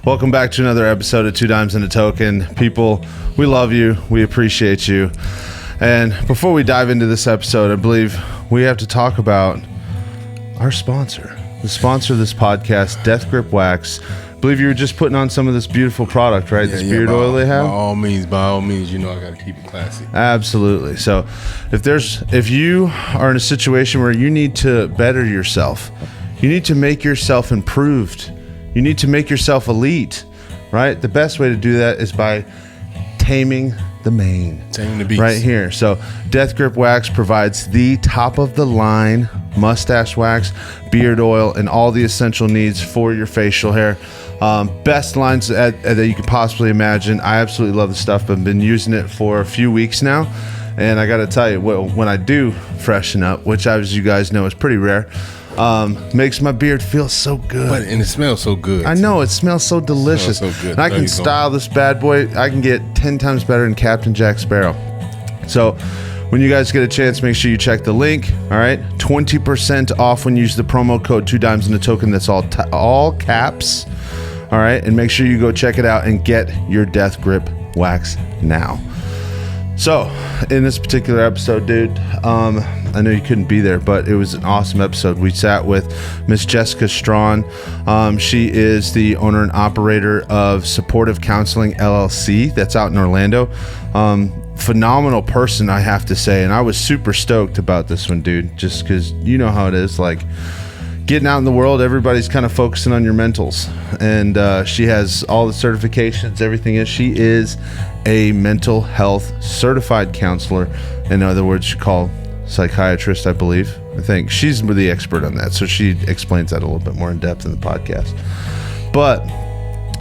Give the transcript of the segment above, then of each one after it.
Welcome back to another episode of Two Dimes and a Token. People, we love you. We appreciate you. And before we dive into this episode, I believe we have to talk about our sponsor. The sponsor of this podcast, Death Grip Wax. I believe you were just putting on some of this beautiful product, right? This beard oil they have? By all means, you know I got to keep it classy. Absolutely. So if you are in a situation where you need to better yourself, you need to make yourself improved, you need to make yourself elite, right? The best way to do that is by taming the beast right here. So Death Grip Wax provides the top of the line mustache wax, beard oil, and all the essential needs for your facial hair. Best lines that you could possibly imagine. I absolutely love the stuff. I've been using it for a few weeks now, and I got to tell you, when I do freshen up, which as you guys know is pretty rare, makes my beard feel so good. And it smells so good. I know, it smells so delicious. So good. And I can style this bad boy. I can get 10 times better than Captain Jack Sparrow. So when you guys get a chance, make sure you check the link. All right, 20% off when you use the promo code 2 Dimes and a Token. That's all caps. All right, and make sure you go check it out and get your Death Grip Wax now. So in this particular episode, dude, I know you couldn't be there, but it was an awesome episode. We sat with Miss Jessica Straughn. She is the owner and operator of Supportive Counseling LLC. That's out in Orlando. Phenomenal person, I have to say. And I was super stoked about this one, dude, just because you know how it is. Like, getting out in the world, everybody's kind of focusing on your mentals. And she has all the certifications, everything is. She is a mental health certified counselor. In other words, you call psychiatrist, I believe. I think she's the expert on that, so she explains that a little bit more in depth in the podcast. But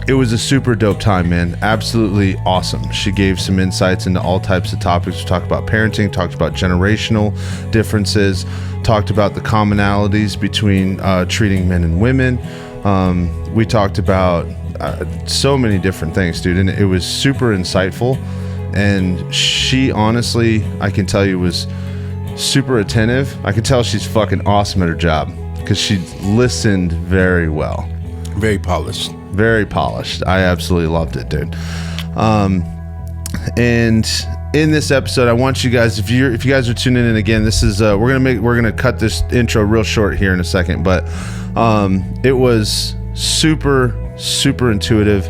it was a super dope time, man. Absolutely awesome. She gave some insights into all types of topics. We talked about parenting, talked about generational differences, talked about the commonalities between treating men and women. We talked about so many different things, dude, and it was super insightful. And she honestly, I can tell you, was super attentive. I could tell she's fucking awesome at her job because she listened very well. Very polished. Very polished. I absolutely loved it, dude. And in this episode, I want you guys, if you guys are tuning in again, this is we're gonna cut this intro real short here in a second, but it was super intuitive.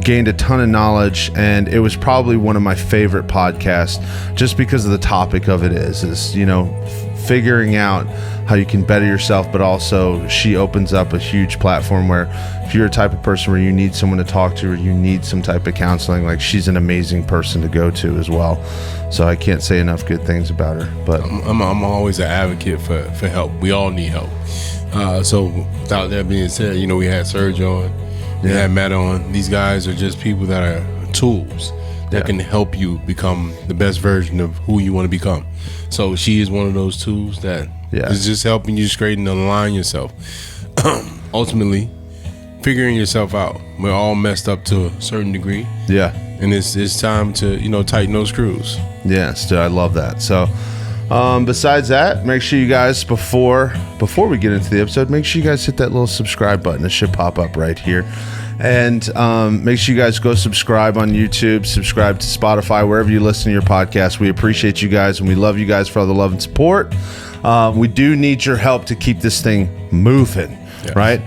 Gained a ton of knowledge, and it was probably one of my favorite podcasts just because of the topic of it is you know, figuring out how you can better yourself, but also she opens up a huge platform where if you're a type of person where you need someone to talk to or you need some type of counseling, like, she's an amazing person to go to as well. So I can't say enough good things about her. But I'm always an advocate for help. We all need help. So without that being said, you know, we had Serge on. We had Matt on. These guys are just people that are tools that can help you become the best version of who you want to become. So she is one of those tools that is just helping you straighten and align yourself. Ultimately, figuring yourself out. We're all messed up to a certain degree. Yeah. And it's time to, you know, tighten those screws. Yes, dude, I love that. So besides that, make sure you guys, before we get into the episode, make sure you guys hit that little subscribe button. It should pop up right here. And make sure you guys go subscribe on YouTube, subscribe to Spotify, wherever you listen to your podcast. We appreciate you guys, and we love you guys for all the love and support. We do need your help to keep this thing moving, right?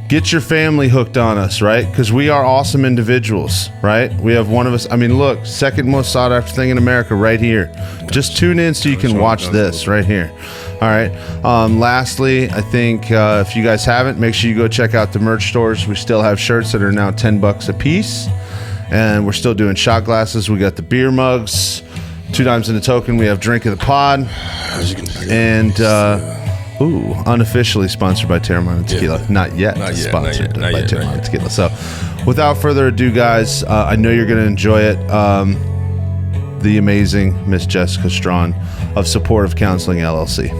Get your family hooked on us, right? Because we are awesome individuals, right? We have one of us. I mean, look, second most sought after thing in America right here. Just tune in so you can watch this right here. All right. Lastly, I think if you guys haven't, make sure you go check out the merch stores. We still have shirts that are now $10 a piece, and we're still doing shot glasses. We got the beer mugs, 2 Dimes and a Token. We have Drink of the Pod, and unofficially sponsored by Terramana Tequila. Yeah. Not yet sponsored by Terramana Tequila. So without further ado, guys, I know you're going to enjoy it. The amazing Miss Jessica Straughn of Supportive Counseling LLC.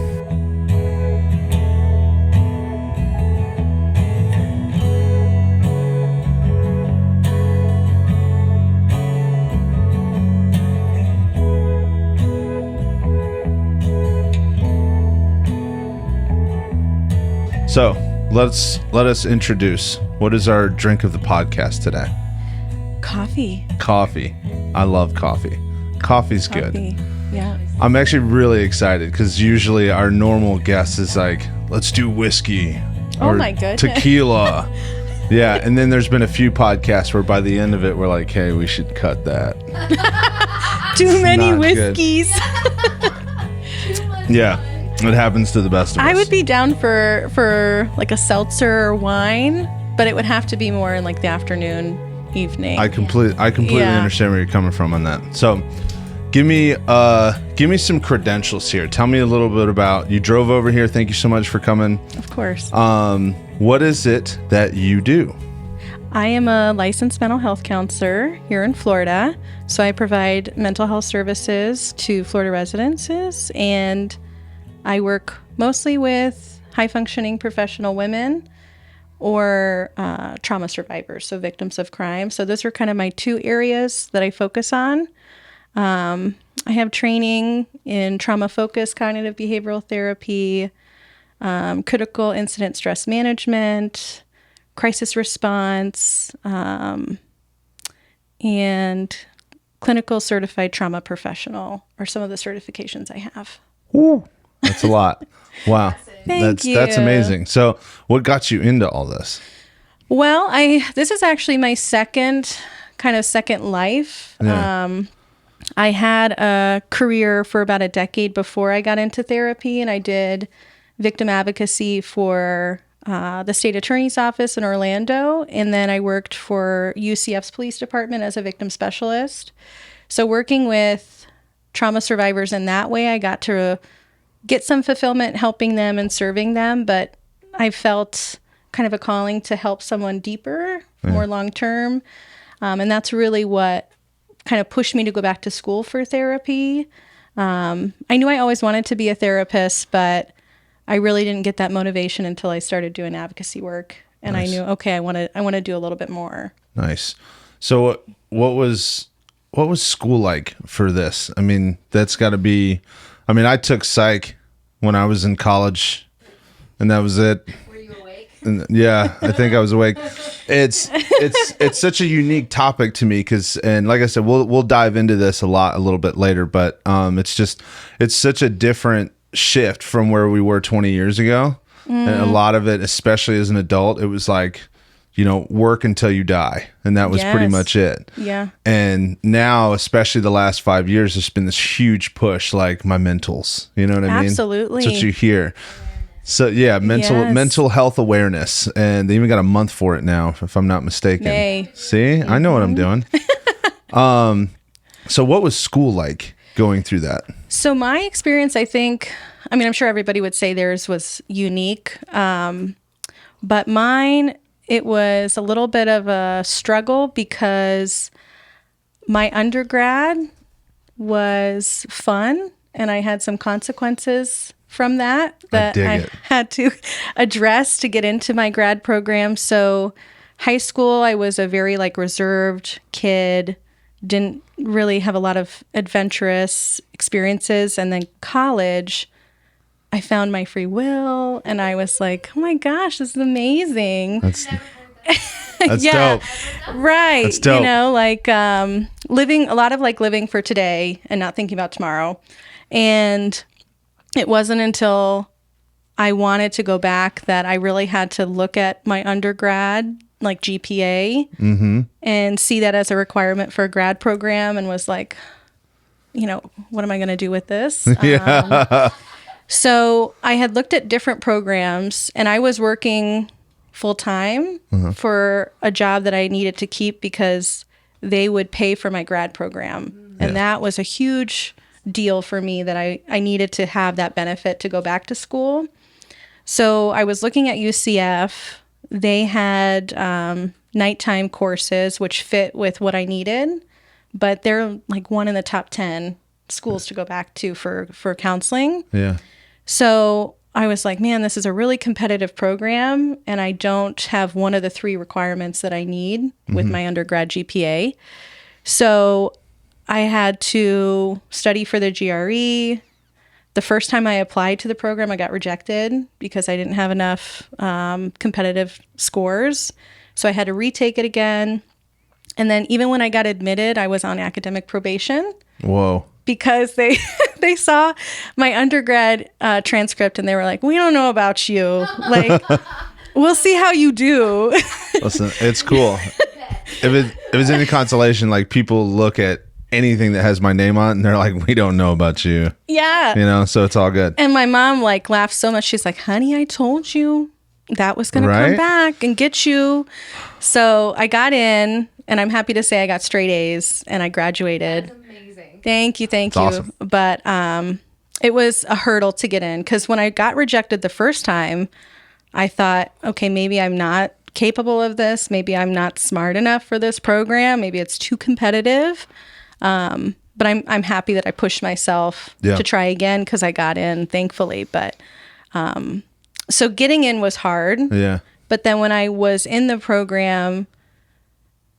So let us introduce What is our drink of the podcast today? Coffee. Coffee. I love coffee. Coffee's good. Yeah. I'm actually really excited because usually our normal guest is like, let's do whiskey or my goodness. tequila. Yeah, and then there's been a few podcasts where by the end of it, we're like, hey, we should cut that. Too many not good. whiskeys. Yeah, it happens to the best of us. I would be down for like a seltzer or wine, but it would have to be more in like the afternoon, evening. I completely understand where you're coming from on that. So, give me some credentials here. Tell me a little bit about you. Drove over here. Thank you so much for coming. Of course. What is it that you do? I am a licensed mental health counselor here in Florida. So I provide mental health services to Florida residences, and I work mostly with high-functioning professional women or trauma survivors, so victims of crime. So those are kind of my two areas that I focus on. I have training in trauma-focused cognitive behavioral therapy, critical incident stress management, crisis response, and clinical certified trauma professional are some of the certifications I have. Ooh, that's a lot. Wow. Thank you. That's amazing. So what got you into all this? Well, this is actually my second life. Yeah. I had a career for about a decade before I got into therapy, and I did victim advocacy for the state attorney's office in Orlando, and then I worked for UCF's police department as a victim specialist. So working with trauma survivors in that way, I got to get some fulfillment helping them and serving them, but I felt kind of a calling to help someone deeper, more long-term. And that's really what kind of pushed me to go back to school for therapy. I knew I always wanted to be a therapist, but I really didn't get that motivation until I started doing advocacy work. And Nice. I knew, okay, I want to do a little bit more. Nice. So what was school like for this? I mean, that's got to be, I took psych when I was in college and that was it. Were you awake? And yeah, I think I was awake. It's such a unique topic to me and like I said, we'll dive into this a little bit later, but it's such a different shift from where we were 20 years ago. And a lot of it, especially as an adult, it was like, work until you die. And that was pretty Yes. much it. Yeah. And now, especially the last 5 years, there's been this huge push, like my mentals, you know what I mean? Absolutely. That's what you hear. So yeah, mental health awareness. And they even got a month for it now, if I'm not mistaken. May. See, I know what I'm doing. So what was school like going through that? So my experience, I'm sure everybody would say theirs was unique. But mine, it was a little bit of a struggle because my undergrad was fun and I had some consequences from that I had to address to get into my grad program. So high school, I was a very reserved kid, didn't really have a lot of adventurous experiences. And then college, I found my free will and I was like, oh my gosh, this is amazing. That's Yeah. dope. Right. That's dope. Living for today and not thinking about tomorrow. And it wasn't until I wanted to go back that I really had to look at my undergrad, GPA, and see that as a requirement for a grad program and was like, what am I going to do with this? So I had looked at different programs and I was working full time for a job that I needed to keep because they would pay for my grad program. And that was a huge deal for me that I needed to have that benefit to go back to school. So I was looking at UCF. They had nighttime courses, which fit with what I needed, but they're one in the top 10 schools to go back to for counseling. Yeah. So I was like, man, this is a really competitive program, and I don't have one of the 3 requirements that I need with my undergrad GPA. So I had to study for the GRE. The first time I applied to the program, I got rejected because I didn't have enough competitive scores. So I had to retake it again. And then even when I got admitted, I was on academic probation. Whoa. Because they they saw my undergrad transcript and they were like, we don't know about you. Like, we'll see how you do. Listen, it's cool. If it's any consolation, like people look at anything that has my name on it and they're like, we don't know about you. Yeah. You know, so it's all good. And my mom like laughed so much. She's like, honey, I told you that was going to come back and get you. So I got in, and I'm happy to say I got straight A's and I graduated. That's amazing. Thank you. That's awesome. But it was a hurdle to get in because when I got rejected the first time, I thought, okay, maybe I'm not capable of this. Maybe I'm not smart enough for this program. Maybe it's too competitive. But I'm happy that I pushed myself to try again because I got in, thankfully. But so getting in was hard. Yeah. But then when I was in the program,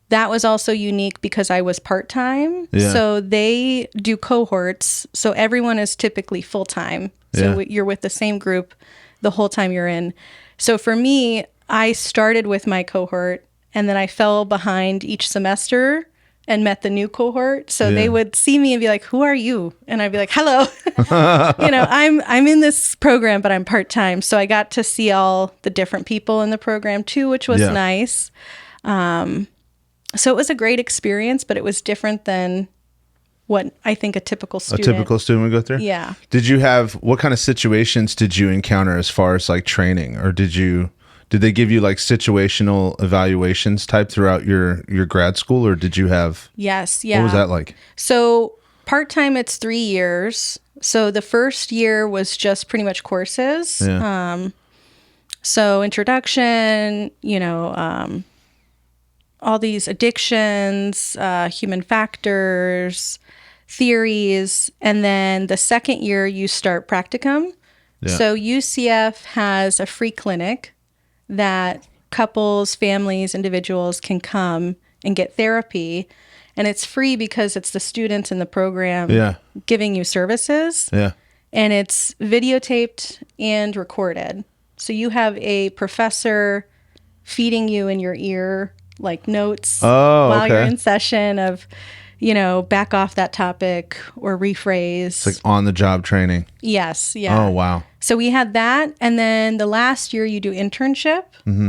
that was also unique because I was part-time. Yeah. So they do cohorts. So everyone is typically full-time. So you're with the same group the whole time you're in. So for me, I started with my cohort and then I fell behind each semester and met the new cohort. So they would see me and be like, who are you? And I'd be like, hello. I'm in this program, but I'm part-time. So I got to see all the different people in the program too, which was nice. So it was a great experience, but it was different than what I think a typical student would go through? Yeah. What kind of situations did you encounter as far as like training, or did they give you like situational evaluations type throughout your grad school, or did you have? Yes. Yeah. What was that like? So part-time, it's 3 years. So the first year was just pretty much courses. Yeah. So introduction, all these addictions, human factors, theories. And then the second year you start practicum. Yeah. So UCF has a free clinic that couples, families, individuals can come and get therapy. And it's free because it's the students in the program giving you services. Yeah. And it's videotaped and recorded. So you have a professor feeding you in your ear like notes while you're in session of, back off that topic or rephrase. It's like on the job training. Yes. Yeah. Oh, wow. So we had that. And then the last year you do internship,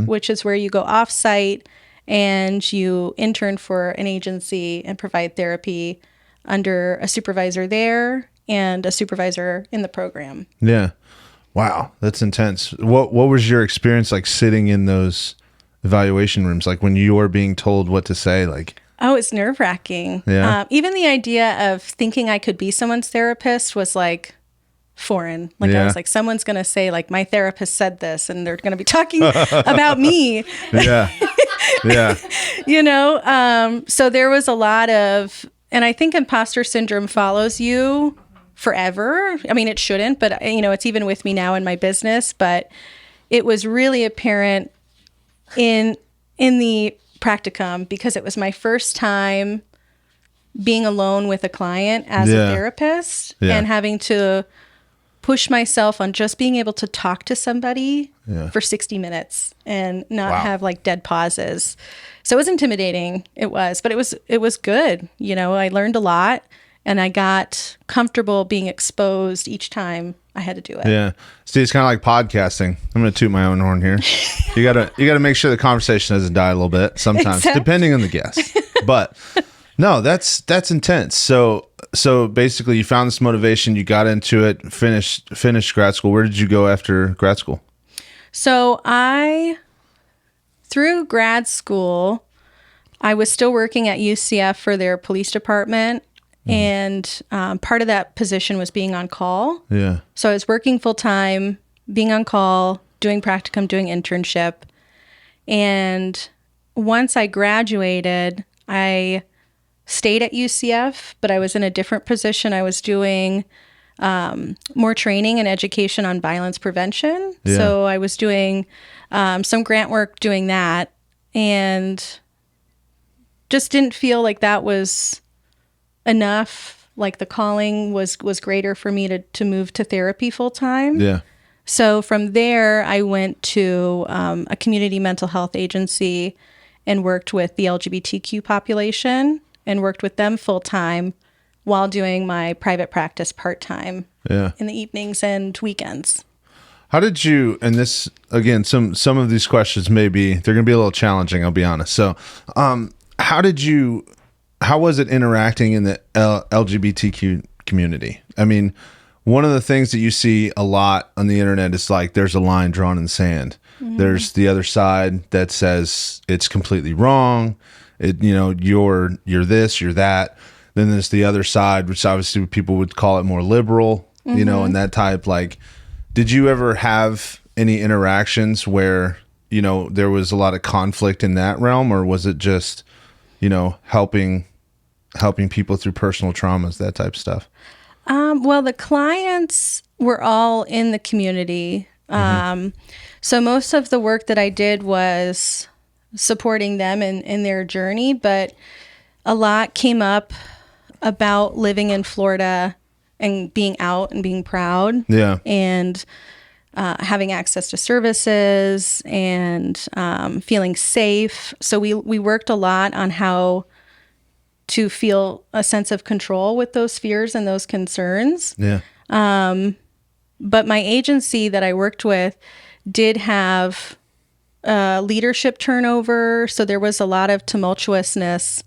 which is where you go off site and you intern for an agency and provide therapy under a supervisor there and a supervisor in the program. Yeah. Wow. That's intense. What was your experience like sitting in those evaluation rooms, like when you were being told what to say? Like, oh, it's nerve-wracking. Yeah. Even the idea of thinking I could be someone's therapist was like foreign. Like I was like, someone's going to say like, my therapist said this and they're going to be talking about me. Yeah. Yeah. So there was a lot of, and I think imposter syndrome follows you forever. I mean, it shouldn't, but it's even with me now in my business, but it was really apparent in the practicum because it was my first time being alone with a client as a therapist and having to push myself on just being able to talk to somebody for 60 minutes and not have like dead pauses. So it was intimidating. It was, but it was good. I learned a lot and I got comfortable being exposed each time I had to do it. Yeah. See, it's kind of like podcasting. I'm going to toot my own horn here. You gotta make sure the conversation doesn't die a little bit sometimes, depending on the guest. But no, that's intense. So basically you found this motivation, you got into it, finished grad school. Where did you go after grad school? So through grad school, I was still working at UCF for their police department. And part of that position was being on call. Yeah. So I was working full time, being on call, doing practicum, doing internship. And once I graduated, I stayed at UCF, but I was in a different position. I was doing more training and education on violence prevention. Yeah. So I was doing some grant work doing that and just didn't feel like that was enough. Like the calling was greater for me to move to therapy full time. Yeah. So from there, I went to a community mental health agency and worked with the LGBTQ population and worked with them full time while doing my private practice part time in the evenings and weekends. How did you, and this, again, some of these questions they're going to be a little challenging, I'll be honest. So, how was it interacting in the LGBTQ community? I mean, one of the things that you see a lot on the internet is like, there's a line drawn in the sand. Mm-hmm. There's the other side that says it's completely wrong. You're this, you're that. Then there's the other side, which obviously people would call it more liberal, and that type. Like, did you ever have any interactions where, there was a lot of conflict in that realm, or was it just, helping people through personal traumas, that type of stuff? Well, the clients were all in the community. So most of the work that I did was supporting them in their journey, but a lot came up about living in Florida and being out and being proud. Yeah. And having access to services and feeling safe. So we worked a lot on how to feel a sense of control with those fears and those concerns. Yeah. But my agency that I worked with did have leadership turnover. So there was a lot of tumultuousness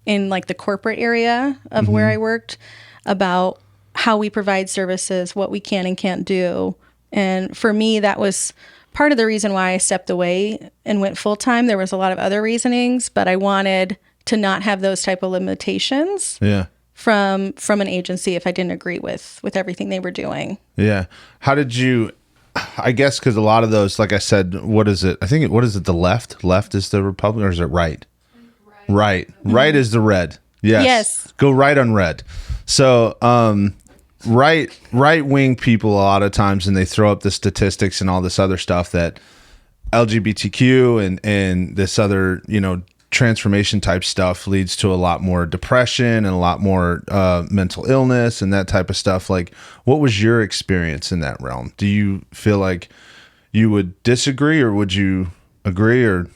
in like the corporate area of where I worked about how we provide services, what we can and can't do. And for me, that was part of the reason why I stepped away and went full time. There was a lot of other reasonings, but I wanted to not have those type of limitations from an agency if I didn't agree with everything they were doing. Yeah. How did you, I guess, because a lot of those, like I said, what is it? What is it? The left? Left is the Republican, or is it right? Right. Right is the red. Yes. Go right on red. So, right wing people a lot of times, and they throw up the statistics and all this other stuff that LGBTQ and this other, transformation type stuff leads to a lot more depression and a lot more mental illness and that type of stuff. Like, what was your experience in that realm? Do you feel like you would disagree, or would you agree, or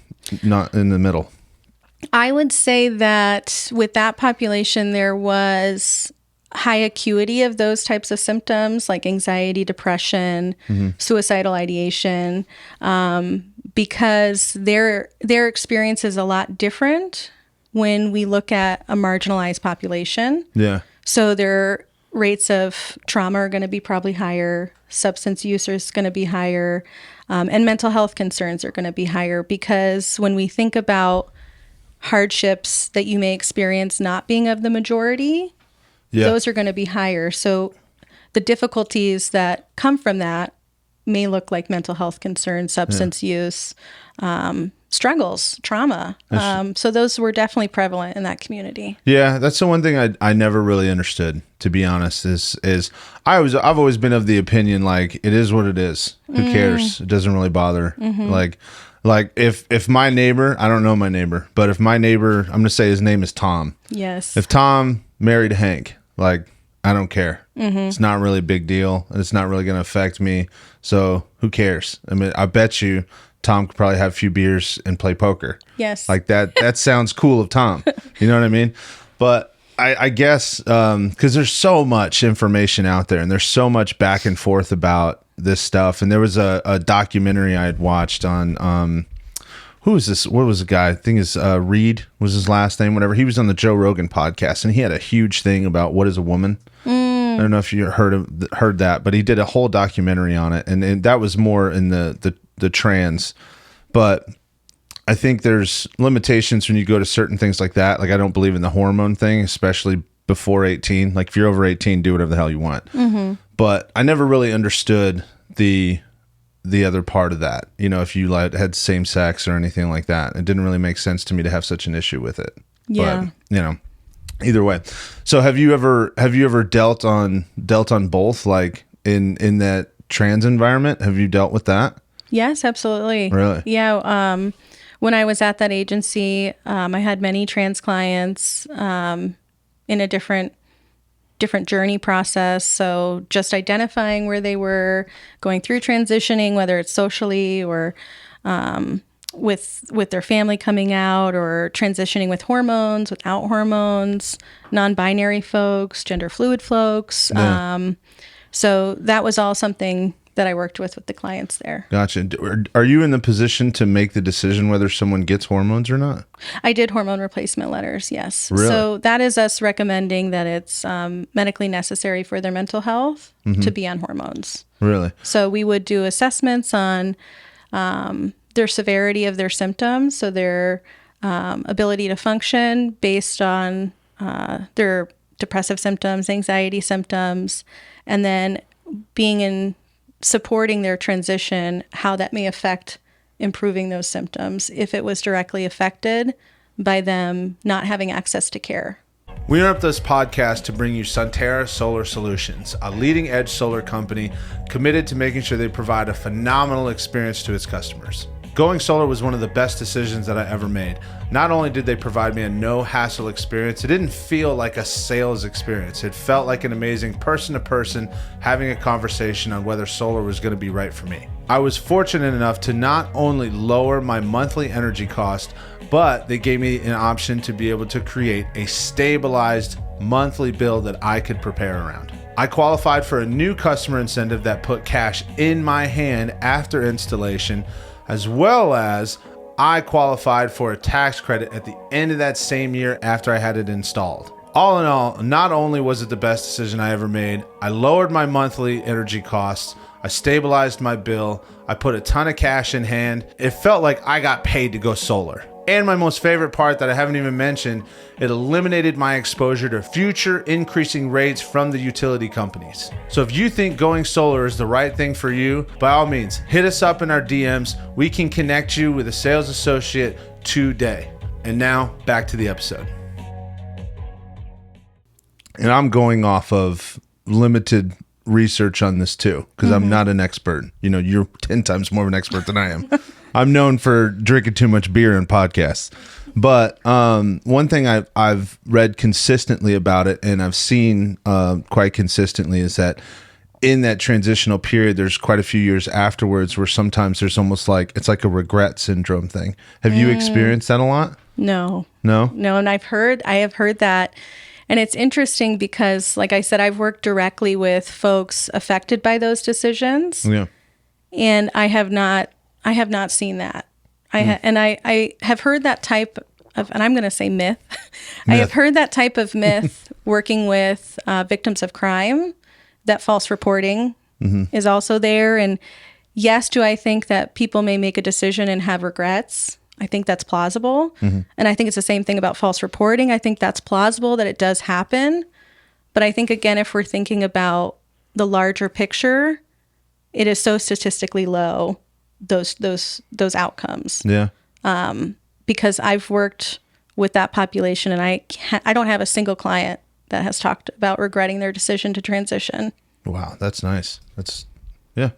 not in the middle? I would say that with that population, there was high acuity of those types of symptoms like anxiety, depression, suicidal ideation, because their experience is a lot different when we look at a marginalized population. Yeah. So their rates of trauma are going to be probably higher, substance use is going to be higher, and mental health concerns are going to be higher, because when we think about hardships that you may experience not being of the majority, those are going to be higher. So the difficulties that come from that may look like mental health concerns, substance use, struggles, trauma. So those were definitely prevalent in that community. Yeah, that's the one thing I never really understood, to be honest, is I've always been of the opinion, like, it is what it is. Who cares? It doesn't really bother. Like if my neighbor, I don't know my neighbor, but if my neighbor, I'm going to say his name is Tom. Yes. If Tom married Hank, like, I don't care. It's not really a big deal. It's not really going to affect me. So who cares? I mean, I bet you Tom could probably have a few beers and play poker. Yes. Like that sounds cool of Tom. You know what I mean? But I guess, because there's so much information out there and there's so much back and forth about this stuff. And there was a documentary I had watched on, who was this? What was the guy? I think is Reed was his last name, whatever. He was on the Joe Rogan podcast, and he had a huge thing about what is a woman. I don't know if you heard that, but he did a whole documentary on it, and that was more in the trans. But I think there's limitations when you go to certain things like that. Like, I don't believe in the hormone thing, especially before 18. Like, if you're over 18, do whatever the hell you want. But I never really understood the other part of that. If you had same sex or anything like that, it didn't really make sense to me to have such an issue with it. Yeah. But, either way. So have you ever dealt on both, like in that trans environment? Have you dealt with that? Yes, absolutely. Really? Yeah. When I was at that agency, I had many trans clients in a different journey process. So just identifying where they were going through transitioning, whether it's socially or with their family coming out or transitioning with hormones, without hormones, non-binary folks, gender fluid folks. Yeah. So that was all something that I worked with the clients there. Gotcha. Are you in the position to make the decision whether someone gets hormones or not? I did hormone replacement letters, yes. Really? So that is us recommending that it's medically necessary for their mental health to be on hormones. Really? So we would do assessments on their severity of their symptoms, so their ability to function based on their depressive symptoms, anxiety symptoms, and then being in supporting their transition, how that may affect improving those symptoms if it was directly affected by them not having access to care. We interrupt this podcast to bring you Sunterra Solar Solutions, a leading edge solar company committed to making sure they provide a phenomenal experience to its customers. Going solar was one of the best decisions that I ever made. Not only did they provide me a no-hassle experience, it didn't feel like a sales experience. It felt like an amazing person-to-person having a conversation on whether solar was going to be right for me. I was fortunate enough to not only lower my monthly energy cost, but they gave me an option to be able to create a stabilized monthly bill that I could prepare around. I qualified for a new customer incentive that put cash in my hand after installation, as well as I qualified for a tax credit at the end of that same year after I had it installed. All in all, not only was it the best decision I ever made, I lowered my monthly energy costs, I stabilized my bill, I put a ton of cash in hand. It felt like I got paid to go solar. And my most favorite part that I haven't even mentioned, it eliminated my exposure to future increasing rates from the utility companies. So if you think going solar is the right thing for you, by all means, hit us up in our DMs. We can connect you with a sales associate today. And now back to the episode. And I'm going off of limited research on this too, because I'm not an expert. You know, you're 10 times more of an expert than I am. I'm known for drinking too much beer in podcasts. But one thing I've read consistently about it, and I've seen quite consistently, is that in that transitional period, there's quite a few years afterwards where sometimes there's almost like, it's like a regret syndrome thing. Have you experienced that a lot? No. No? No, and I have heard that. And it's interesting because, like I said, I've worked directly with folks affected by those decisions. Yeah. And I have not seen that. I have heard that type of, and I'm going to say myth. I have heard that type of myth working with victims of crime, that false reporting is also there. And yes, do I think that people may make a decision and have regrets? I think that's plausible. And I think it's the same thing about false reporting. I think that's plausible that it does happen. But I think, again, if we're thinking about the larger picture, it is so statistically low, those outcomes. Yeah. Because I've worked with that population, and I don't have a single client that has talked about regretting their decision to transition. Wow, that's nice. Yeah.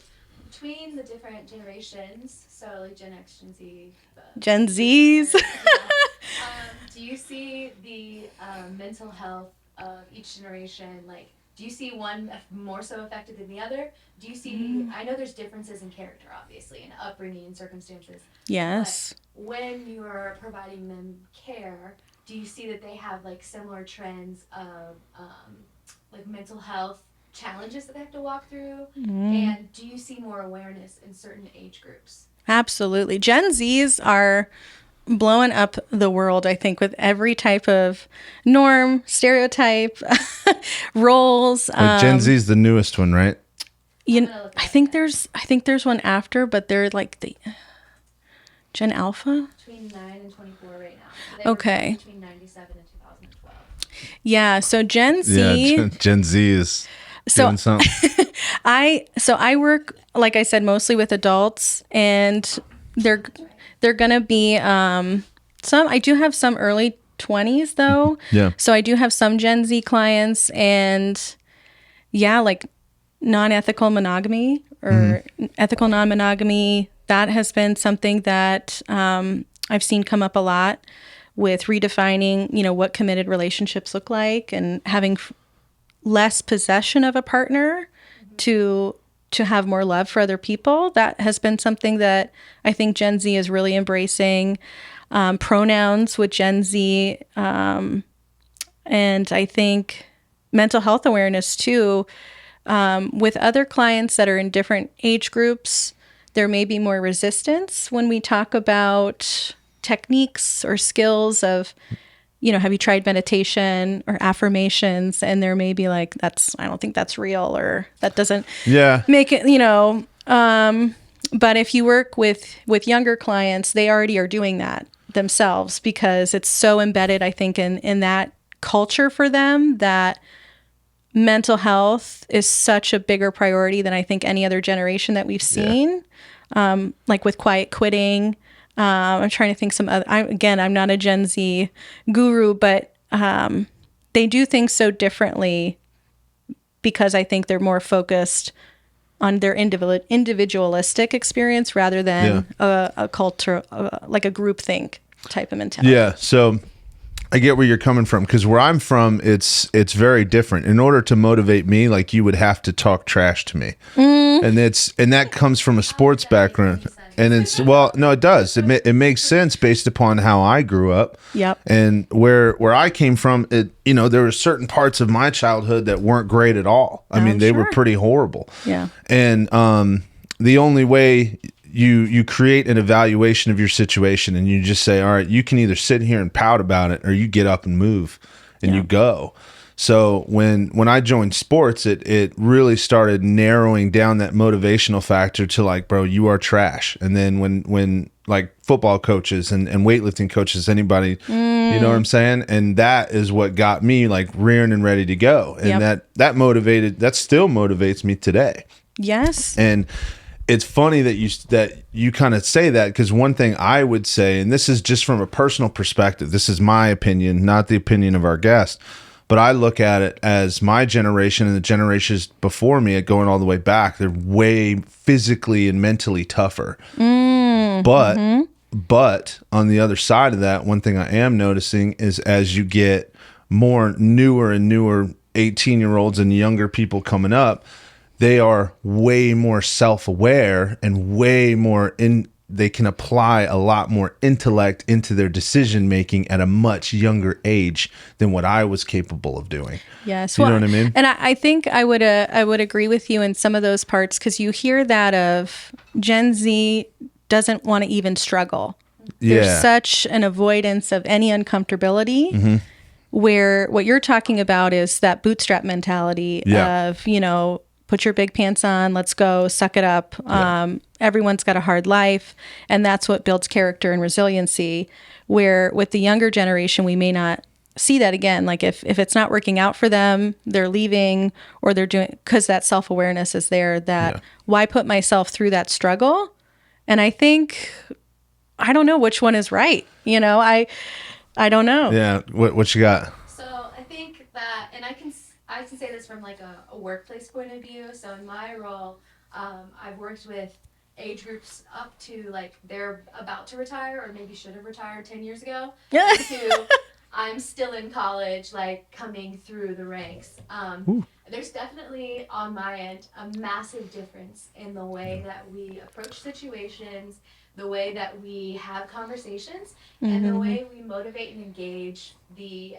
Between the different generations, so like Gen X, Gen Z, Gen Zs. do you see the mental health of each generation, like, do you see one more so affected than the other? Do you see, I know there's differences in character, obviously, in upbringing and circumstances. Yes. But when you're providing them care, do you see that they have like similar trends of like mental health challenges that they have to walk through? And do you see more awareness in certain age groups? Absolutely. Gen Zs are blowing up the world, I think, with every type of norm, stereotype, roles. Like Gen Z is the newest one, right? I think there's one after, but they're like the Gen Alpha. Between 9 and 24 right now. So they Okay. were between 97 and 2012. Yeah. So Gen Z. Yeah, Gen Z is doing something. I work, like I said, mostly with adults, and they're gonna be I do have some early 20s though. Yeah. So I do have some Gen Z clients, and yeah, like non-ethical monogamy or ethical non-monogamy, that has been something that I've seen come up a lot with redefining, what committed relationships look like, and having less possession of a partner to to have more love for other people. That has been something that I think Gen Z is really embracing. Pronouns with Gen Z. And I think mental health awareness too. With other clients that are in different age groups, there may be more resistance when we talk about techniques or skills of, have you tried meditation or affirmations? And there may be like, I don't think that's real, or that doesn't make it, but if you work with younger clients, they already are doing that themselves because it's so embedded, I think, in that culture for them that mental health is such a bigger priority than I think any other generation that we've seen. Like with quiet quitting. I'm trying to think some other, I'm not a Gen Z guru, but they do things so differently because I think they're more focused on their individualistic experience rather than a culture, like a groupthink type of mentality. Yeah. So I get where you're coming from, because where I'm from, it's very different. In order to motivate me, like, you would have to talk trash to me, and that comes from a sports background. And it's, well, no, it does. It makes sense based upon how I grew up. Yep. And where I came from, there were certain parts of my childhood that weren't great at all. I mean, they were pretty horrible. Yeah. And the only way you create an evaluation of your situation, and you just say, all right, you can either sit here and pout about it, or you get up and move and you go. So when I joined sports, it really started narrowing down that motivational factor to, like, bro, you are trash. And then when like football coaches and weightlifting coaches, anybody, you know what I'm saying? And that is what got me, like, rearing and ready to go. And that still motivates me today. Yes. And it's funny that you kind of say that, because one thing I would say, and this is just from a personal perspective, this is my opinion, not the opinion of our guest, but I look at it as my generation and the generations before me, going all the way back, they're way physically and mentally tougher. But on the other side of that, one thing I am noticing is, as you get more newer and newer 18-year-olds and younger people coming up, they are way more self-aware and way more they can apply a lot more intellect into their decision making at a much younger age than what I was capable of doing. Yes. You know what I mean? And I think I would agree with you in some of those parts, because you hear that of Gen Z doesn't want to even struggle. There's such an avoidance of any uncomfortability, where what you're talking about is that bootstrap mentality of, put your big pants on, let's go, suck it up. Everyone's got a hard life, and that's what builds character and resiliency, where with the younger generation, we may not see that again. Like if it's not working out for them, they're leaving, or they're doing, because that self-awareness is there, that why put myself through that struggle? And I think, I don't know which one is right. I don't know. Yeah. What you got? So I think that, and I can say this from like a workplace point of view. So in my role, I've worked with age groups up to, like, they're about to retire or maybe should have retired 10 years ago, to I'm still in college, like, coming through the ranks. There's definitely, on my end, a massive difference in the way that we approach situations, the way that we have conversations, and the way we motivate and engage the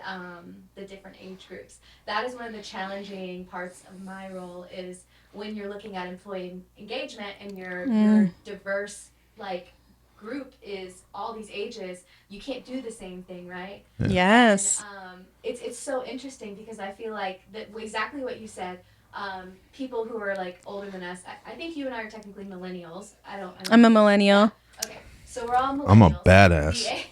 different age groups. That is one of the challenging parts of my role, is when you're looking at employee engagement and your diverse, like, group is all these ages, you can't do the same thing, right? Yes. And, it's so interesting, because I feel like that exactly what you said. People who are, like, older than us. I think you and I are technically millennials. I'm a millennial. Okay, so we're all millennials. I'm a badass.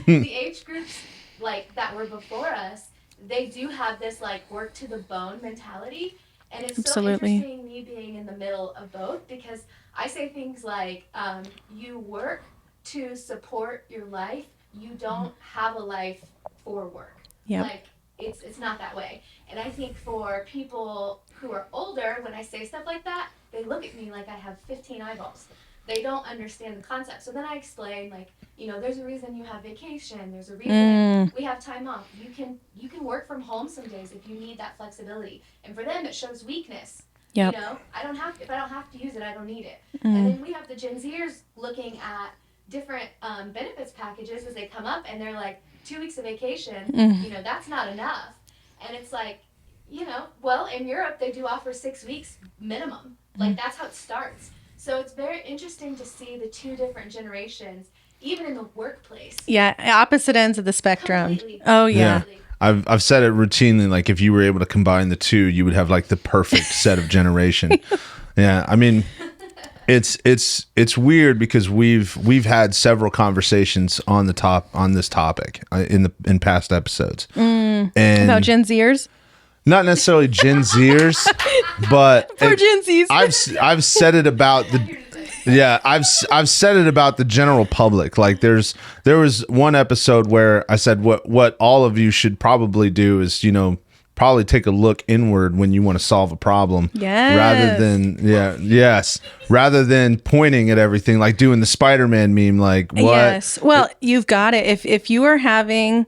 The age groups, like, that were before us, they do have this, like, work to the bone mentality, and it's so interesting me being in the middle of both, because I say things like, you work to support your life, you don't have a life for work. Yep. Like, it's not that way. And I think for people who are older, when I say stuff like that, they look at me like I have 15 eyeballs. They don't understand the concept. So then I explain, like, there's a reason you have vacation. There's a reason we have time off. You can work from home some days if you need that flexibility. And for them, it shows weakness. Yep. You know, if I don't have to use it, I don't need it. And then we have the Gen Zers looking at different benefits packages as they come up, and they're like, 2 weeks of vacation, you know, that's not enough. And it's like, you know, well, in Europe, they do offer 6 weeks minimum. Like, that's how it starts. So it's very interesting to see the two different generations, even in the workplace. Yeah, opposite ends of the spectrum. Completely. Oh, yeah. I've said it routinely, like if you were able to combine the two, you would have like the perfect set of generation. Yeah, I mean, it's weird because we've had several conversations on this topic in past episodes. And About Gen Zers? not necessarily Gen Zers, but For Gen Zs. I've said it about I've said it about the general public. Like there was one episode where I said what all of you should probably do is, you know, probably take a look inward when you want to solve a problem. Yes. Rather than pointing at everything, like doing the Spider-Man meme, like what? Yes. Well, you've got it. If you are having,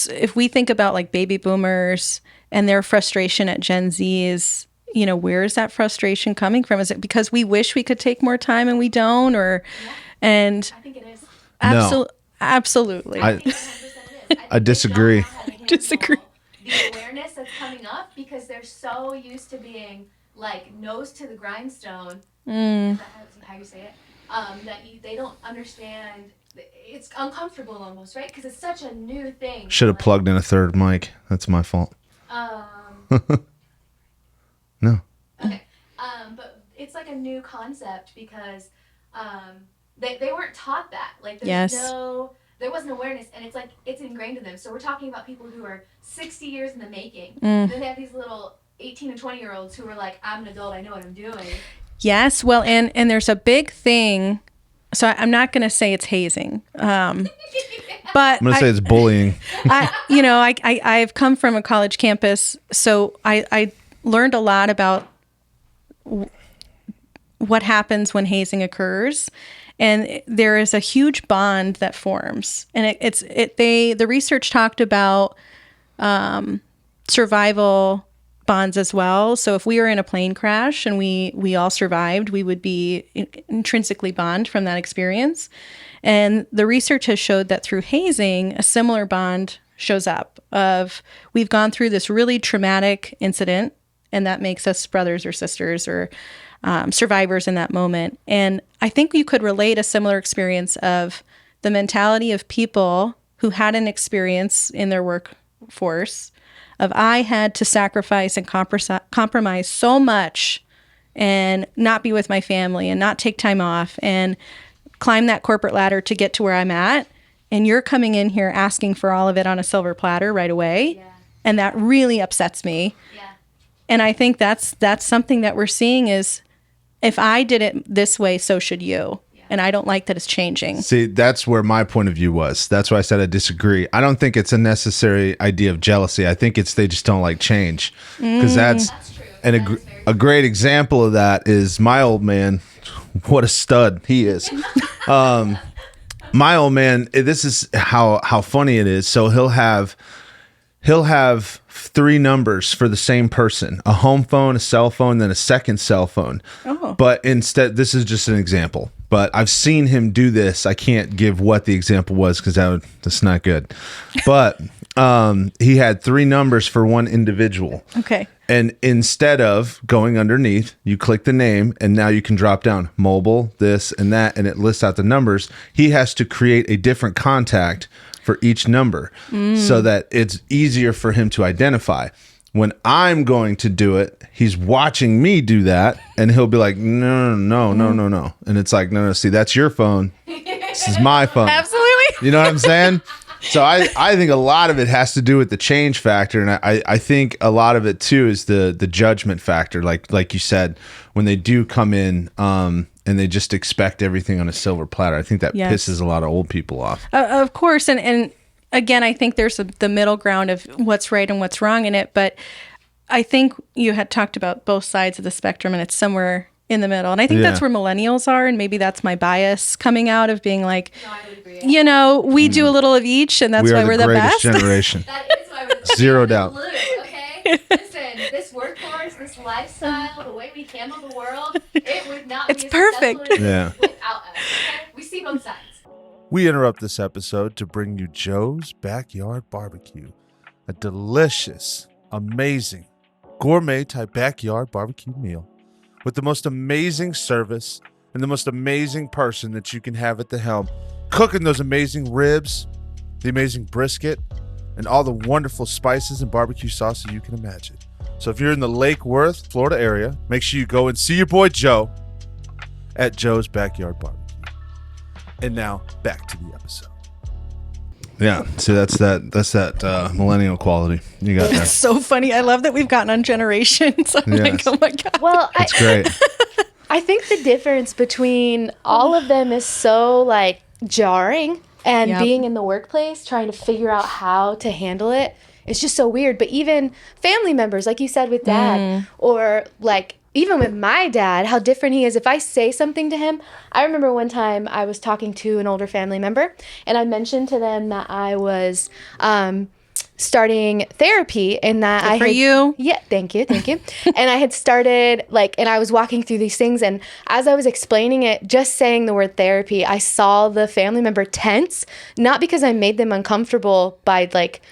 if we think about like baby boomers and their frustration at Gen Z's, you know, where is that frustration coming from? Is it because we wish we could take more time and we don't, or, and I think it is. absolutely. I think 100% it is. I disagree. They don't know how to handle Disagree. The awareness that's coming up because they're so used to being like nose to the grindstone. Is that how you say it? They don't understand. It's uncomfortable almost, right? Because it's such a new thing. Should have Like, plugged in a third mic. That's my fault. No. Okay. But it's like a new concept because they weren't taught that. Like there wasn't awareness, and it's like it's ingrained in them. So we're talking about people who are 60 years in the making. Then they have these little 18 and 20-year-olds who are like, I'm an adult, I know what I'm doing. Yes. Well, and there's a big thing. So I'm not going to say it's hazing, but I'm going to say it's bullying. I've come from a college campus, so I learned a lot about what happens when hazing occurs, and there is a huge bond that forms, and the research talked about survival bonds as well. So if we were in a plane crash and we all survived, we would be intrinsically bond from that experience. And the research has showed that through hazing, a similar bond shows up of we've gone through this really traumatic incident, and that makes us brothers or sisters or survivors in that moment. And I think you could relate a similar experience of the mentality of people who had an experience in their workforce of I had to sacrifice and compromise so much and not be with my family and not take time off and climb that corporate ladder to get to where I'm at. And you're coming in here asking for all of it on a silver platter right away. Yeah. And that really upsets me. Yeah. And I think that's something that we're seeing is if I did it this way, so should you. And I don't like that it's changing. See, that's where my point of view was. That's why I said I disagree. I don't think it's a necessary idea of jealousy. I think it's they just don't like change. Because that's true. And a great example of that is my old man. What a stud he is. My old man, this is how funny it is. So he'll have 3 numbers for the same person: a home phone, a cell phone, then a second cell phone. Oh. But instead, this is just an example. But I've seen him do this. I can't give what the example was because that's not good. But he had 3 numbers for one individual. Okay. And instead of going underneath, you click the name, and now you can drop down mobile, this and that, and it lists out the numbers. He has to create a different contact for each number so that it's easier for him to identify. When I'm going to do it, he's watching me do that, and he'll be like, no. And it's like, no, see, that's your phone. This is my phone. Absolutely. You know what I'm saying? So I think a lot of it has to do with the change factor, and I think a lot of it too is the judgment factor. Like you said, when they do come in and they just expect everything on a silver platter, I think that pisses a lot of old people off. Of course, and again, I think there's the middle ground of what's right and what's wrong in it, but I think you had talked about both sides of the spectrum, and it's somewhere in the middle. And I think that's where millennials are, and maybe that's my bias coming out of being like, you know, we do a little of each, and that's why we're the best. Generation. That is why we're the Zero doubt. Okay? Listen, this workforce, this this lifestyle, the way we handle the world, it would not It's be as perfect. successful Yeah. without us. Okay? We see both sides. We interrupt this episode to bring you Joe's Backyard Barbecue, a delicious, amazing, gourmet type backyard barbecue meal with the most amazing service and the most amazing person that you can have at the helm, cooking those amazing ribs, the amazing brisket, and all the wonderful spices and barbecue sauces you can imagine. So if you're in the Lake Worth, Florida area, make sure you go and see your boy Joe at Joe's Backyard Barbecue. And now back to the episode. Yeah, so that's that millennial quality you got there. It's so funny. I love that we've gotten on generations. I'm like, Yes. oh my God. Well, That's great. I think the difference between all of them is so like jarring, and Yep. being in the workplace trying to figure out how to handle it, it's just so weird. But even family members, like you said with dad, or like even with my dad, how different he is. If I say something to him, I remember one time I was talking to an older family member, and I mentioned to them that I was starting therapy, and that Good for you. Yeah, thank you. And I had started and I was walking through these things, and as I was explaining it, just saying the word therapy, I saw the family member tense, not because I made them uncomfortable by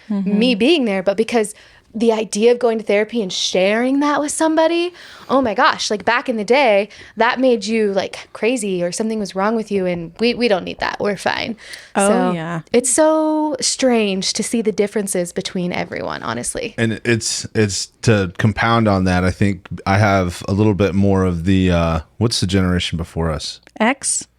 me being there, but because the idea of going to therapy and sharing that with somebody, oh my gosh, like back in the day, that made you like crazy or something was wrong with you, and we don't need that. We're fine. Oh, So yeah. it's so strange to see the differences between everyone, honestly. And it's to compound on that, I think I have a little bit more of the what's the generation before us? X?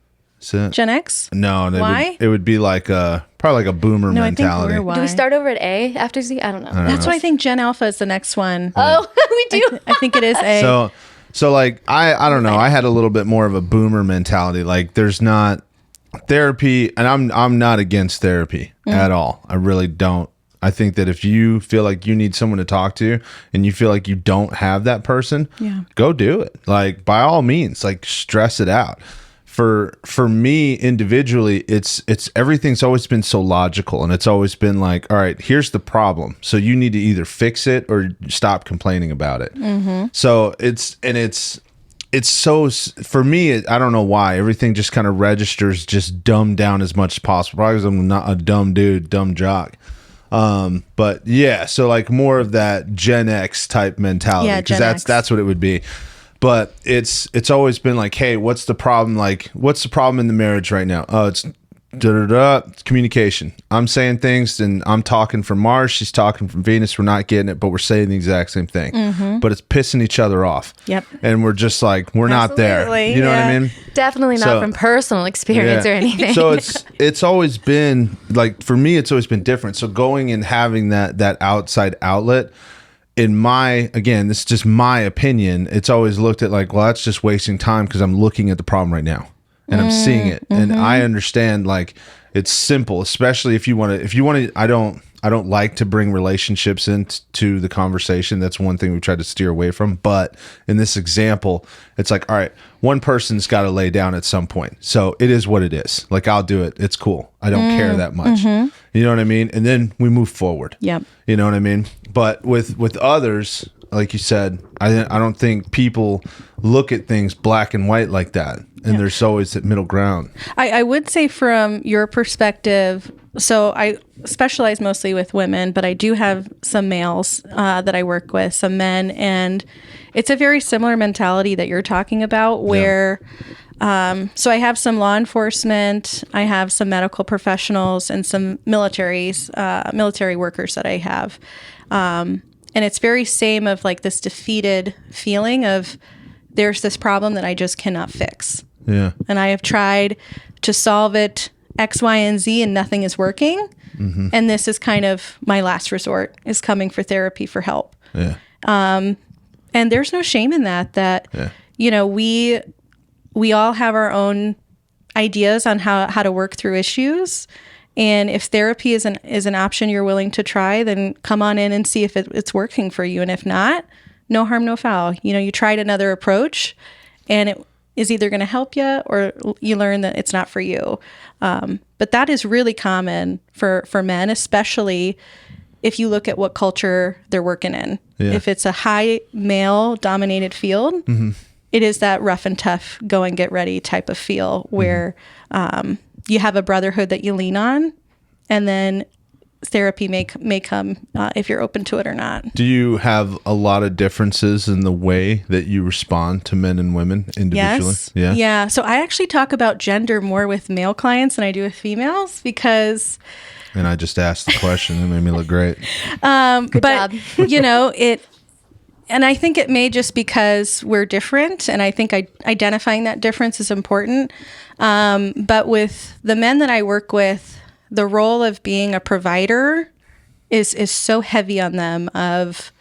Is it? Gen X? No, Y? it would be like probably like a boomer No, mentality. I think we're Y. Do we start over at A after Z? I don't know. That's why I think Gen Alpha is the next one. Oh, we do. I think it is A. So like I don't know, I had a little bit more of a boomer mentality. Like there's not therapy, and I'm not against therapy at all. I really don't. I think that if you feel like you need someone to talk to and you feel like you don't have that person, go do it. Like by all means, like stress it out. For me individually, it's everything's always been so logical, and it's always been like, all right, here's the problem. So you need to either fix it or stop complaining about it. So it's so, for me, I don't know why everything just kind of registers just dumbed down as much as possible. Probably because I'm not a dumb dude, dumb jock. But yeah, so like more of that Gen X type mentality, Yeah, because Gen X. that's what it would be. But it's always been like, hey, what's the problem? Like, what's the problem in the marriage right now? Oh, it's it's communication. I'm saying things and I'm talking from Mars. She's talking from Venus. We're not getting it, but we're saying the exact same thing. But it's pissing each other off. Yep. And we're just like, we're not there. Absolutely, You know what I yeah. mean? Definitely not So- from personal experience or anything. So it's always been like, for me, it's always been different. So going and having that outside outlet, in my, again, this is just my opinion, it's always looked at like, well, that's just wasting time because I'm looking at the problem right now and I'm seeing it. And I understand like it's simple, especially if you want to, I don't like to bring relationships into the conversation. That's one thing we tried to steer away from. But in this example, it's like, all right, one person's got to lay down at some point. So it is what it is. Like, I'll do it. It's cool. I don't care that much. You know what I mean? And then we move forward. Yep. You know what I mean? But with others, like you said, I don't think people look at things black and white like that. And there's always that middle ground. I would say from your perspective, so I specialize mostly with women, but I do have some males that I work with, some men, and it's a very similar mentality that you're talking about where, so I have some law enforcement, I have some medical professionals and some military workers that I have. And it's very same of like this defeated feeling of there's this problem that I just cannot fix. Yeah. And I have tried to solve it X, Y, and Z, and nothing is working. And this is kind of my last resort, is coming for therapy for help. Yeah. And there's no shame in that, you know, we all have our own ideas on how to work through issues. And if therapy is an option you're willing to try, then come on in and see if it's working for you. And if not, no harm, no foul. You know, you tried another approach and it is either going to help you or you learn that it's not for you. But that is really common for men, especially if you look at what culture they're working in. Yeah. If it's a high male dominated field, it is that rough and tough, go and get ready type of feel where you have a brotherhood that you lean on, and then therapy may come if you're open to it or not. Do you have a lot of differences in the way that you respond to men and women individually? Yes. Yeah. So I actually talk about gender more with male clients than I do with females because... And I just asked the question. It made me look great. Good job. And I think it may just because we're different, and I think identifying that difference is important. But with the men that I work with, the role of being a provider is so heavy on them, of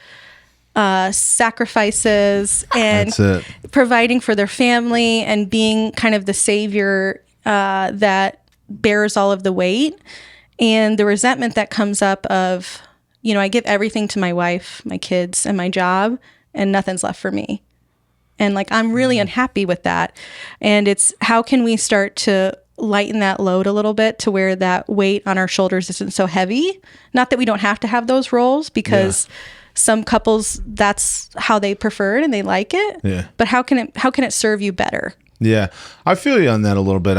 sacrifices and providing for their family and being kind of the savior that bears all of the weight. And the resentment that comes up of, I give everything to my wife, my kids, and my job, and nothing's left for me. And I'm really unhappy with that. And it's how can we start to lighten that load a little bit to where that weight on our shoulders isn't so heavy? Not that we don't have to have those roles, because some couples, that's how they prefer it and they like it. Yeah. But how can it serve you better? Yeah. I feel you on that a little bit.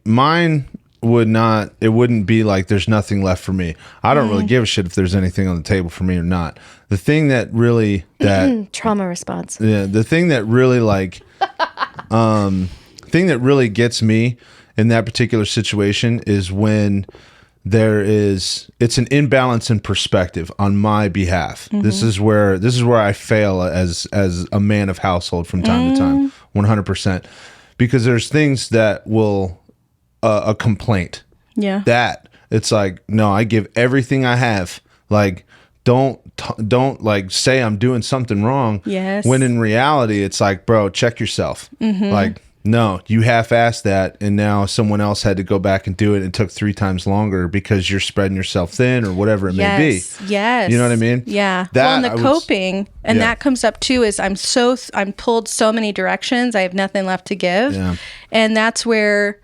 Mine wouldn't be like there's nothing left for me. I don't really give a shit if there's anything on the table for me or not. The thing that really trauma response. Yeah, the thing that really gets me in that particular situation is when it's an imbalance in perspective on my behalf. This is where I fail as a man of household from time to time, 100%, because there's things that will a complaint. Yeah. That it's no, I give everything I have. Don't say I'm doing something wrong. Yes. When in reality, it's bro, check yourself. No, you half-assed that, and now someone else had to go back and do it. It took 3 times longer because you're spreading yourself thin or whatever it may be. Yes. You know what I mean? Yeah. That and the coping, that comes up too, is I'm pulled so many directions. I have nothing left to give. Yeah. And that's where,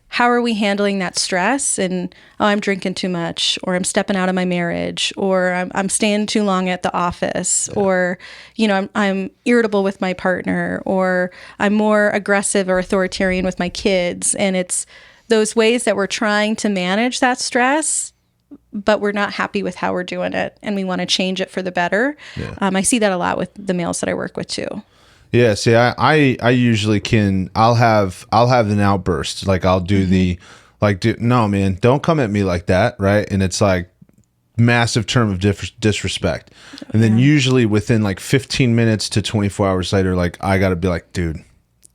how are we handling that stress? And I'm drinking too much, or I'm stepping out of my marriage, or I'm staying too long at the office, or I'm irritable with my partner, or I'm more aggressive or authoritarian with my kids. And it's those ways that we're trying to manage that stress, but we're not happy with how we're doing it, and we want to change it for the better. Yeah. I see that a lot with the males that I work with too. Yeah, see, I usually I'll have an outburst. I'll do no, man, don't come at me like that, right? And it's massive term of disrespect. And then usually within 15 minutes to 24 hours later, I got to be dude,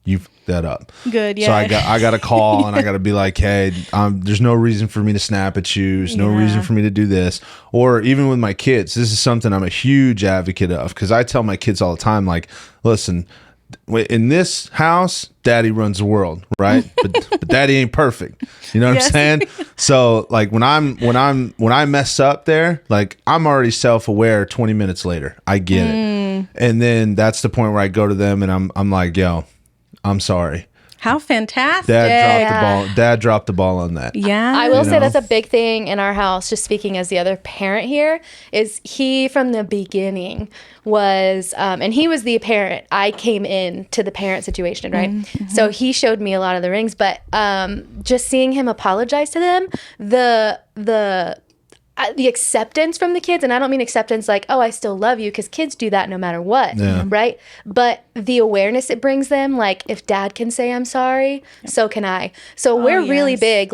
you f***ed that up. Good, yeah. So I got to call and I got to be hey, there's no reason for me to snap at you. There's no reason for me to do this. Or even with my kids, this is something I'm a huge advocate of, because I tell my kids all the time, listen, in this house, daddy runs the world, right? but daddy ain't perfect. You know what I'm saying? So when I mess up there, I'm already self-aware 20 minutes later. I get it. And then that's the point where I go to them and I'm yo, I'm sorry. How fantastic. Dad dropped the ball on that. Yeah. I will say that's a big thing in our house, just speaking as the other parent here, is he from the beginning was, and he was the parent. I came in to the parent situation, right? Mm-hmm. So he showed me a lot of the rings, but just seeing him apologize to them, the acceptance from the kids, and I don't mean acceptance oh, I still love you, because kids do that no matter what, right? But the awareness it brings them, if dad can say I'm sorry, so can I. So we're really big,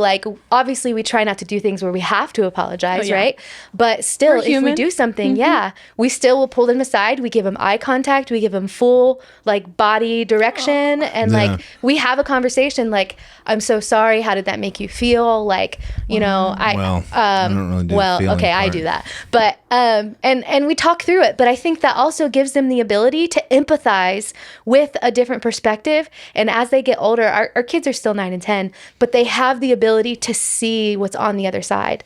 obviously we try not to do things where we have to apologize, right? But still, if we do something, we still will pull them aside, we give them eye contact, we give them full body direction, and we have a conversation, I'm so sorry, how did that make you feel? I don't really do okay, I do that. But and we talk through it. But I think that also gives them the ability to empathize with a different perspective. And as they get older, our kids are still 9 and 10, but they have the ability to see what's on the other side.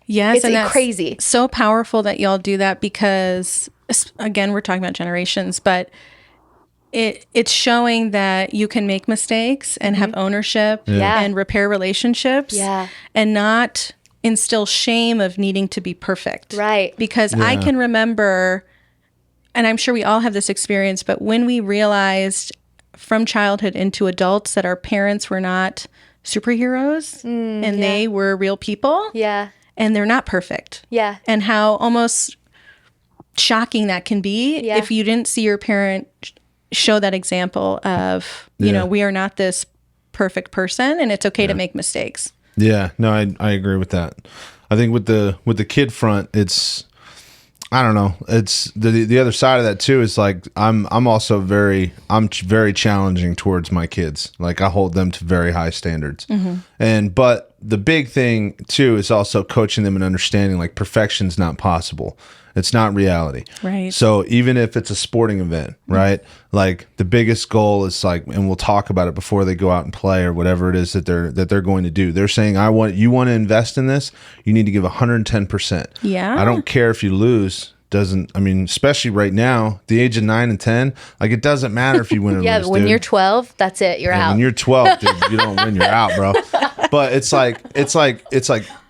Yes, it's and crazy. So powerful that y'all do that, because again, we're talking about generations, but it's showing that you can make mistakes and have ownership and repair relationships and not instill shame of needing to be perfect. Right. Because I can remember, and I'm sure we all have this experience, but when we realized from childhood into adults that our parents were not superheroes and they were real people. Yeah. And they're not perfect. Yeah. And how almost shocking that can be if you didn't see your parent show that example of, you know, we are not this perfect person and it's okay to make mistakes. Yeah, no, I agree with that. I think with the kid front, it's, I don't know, it's the other side of that too is like I'm very challenging towards my kids. Like I hold them to very high standards. But the big thing too is also coaching them and understanding like perfection's not possible. It's not reality. Right. So even if it's a sporting event, right? Like the biggest goal is like, and we'll talk about it before they go out and play or whatever it is that they're going to do. They're saying, you want to invest in this, you need to give 110%. Yeah. I don't care if you lose. Especially right now, the age of 9 and 10, like it doesn't matter if you win or Yeah, lose. but when dude. you're 12, that's it. You're out. When you're 12, dude, you don't win, you're out, bro. But it's like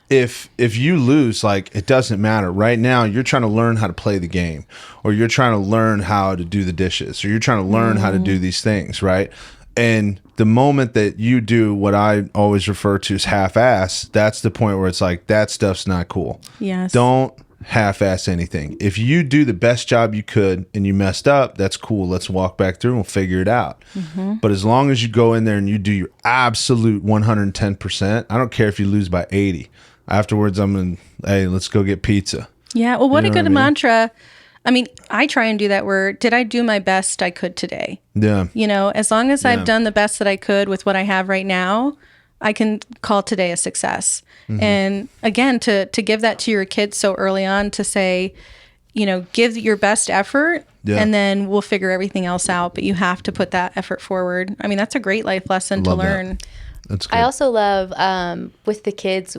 if you lose, like it doesn't matter. Right now, you're trying to learn how to play the game, or you're trying to learn how to do the dishes, or you're trying to learn how to do these things, right? And the moment that you do what I always refer to as half-ass, that's the point where it's like that stuff's not cool. Yes. Don't half-ass anything. If you do the best job you could and you messed up, that's cool. Let's walk back through and we'll figure it out. But as long as you go in there and you do your absolute 110%, I don't care if you lose by 80. Afterwards, hey, let's go get pizza. Yeah. Well, what You a know good what I mean? mantra. I mean, I try and do that where did I do my best I could today? Yeah. You know, as long as I've done the best that I could with what I have right now, I can call today a success. And again, to give that to your kids so early on to say, you know, give your best effort and then we'll figure everything else out. But you have to put that effort forward. I mean, that's a great life lesson to Love that. learn. That's good. I also love with the kids,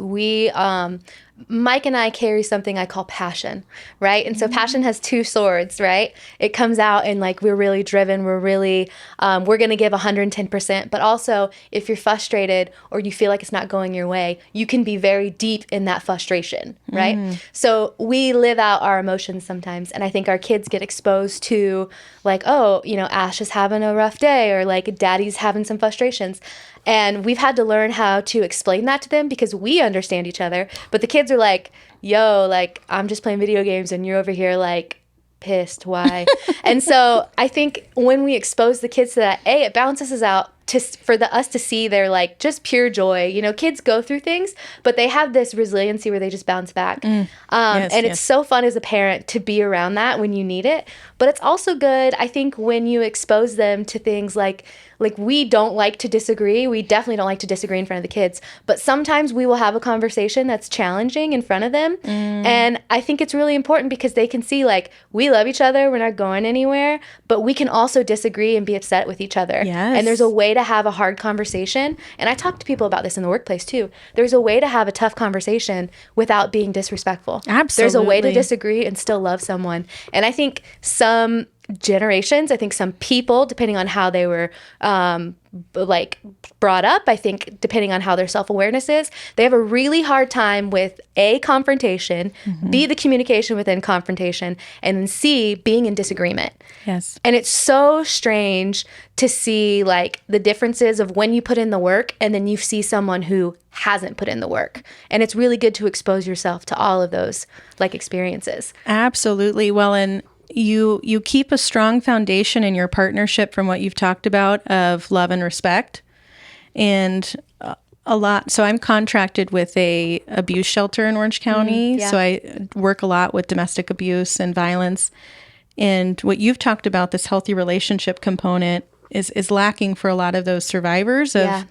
Mike and I carry something I call passion, right? And so passion has two swords, right? It comes out and like we're really driven, we're really, we're going to give 110%. But also if you're frustrated or you feel like it's not going your way, you can be very deep in that frustration, right? So we live out our emotions sometimes. And I think our kids get exposed to like, oh, you know, Ash is having a rough day or like daddy's having some frustrations. And we've had to learn how to explain that to them because we understand each other. But the kids are like, yo, like, I'm just playing video games and you're over here like pissed. Why? And so I think when we expose the kids to that, it balances us out for us to see their like just pure joy. You know, kids go through things, but they have this resiliency where they just bounce back. And it's so fun as a parent to be around that when you need it. But it's also good, I think, when you expose them to things like we don't like to disagree. We definitely don't like to disagree in front of the kids. But sometimes we will have a conversation that's challenging in front of them. And I think it's really important because they can see like we love each other. We're not going anywhere. But we can also disagree and be upset with each other. Yes. And there's a way to have a hard conversation. And I talk to people about this in the workplace too. There's a way to have a tough conversation without being disressful. Absolutely. There's a way to disagree and still love someone. And I think some generations, I think some people, depending on how they were like brought up, I think depending on how their self-awareness is, they have a really hard time with A, confrontation, B, the communication within confrontation, and then C, being in disagreement. Yes. And it's so strange to see like the differences of when you put in the work and then you see someone who hasn't put in the work. And it's really good to expose yourself to all of those like experiences. Absolutely. Well, and you keep a strong foundation in your partnership from what you've talked about of love and respect. And a lot. So I'm contracted with a abuse shelter in Orange County. Yeah. So I work a lot with domestic abuse and violence. And what you've talked about, this healthy relationship component, is lacking for a lot of those survivors of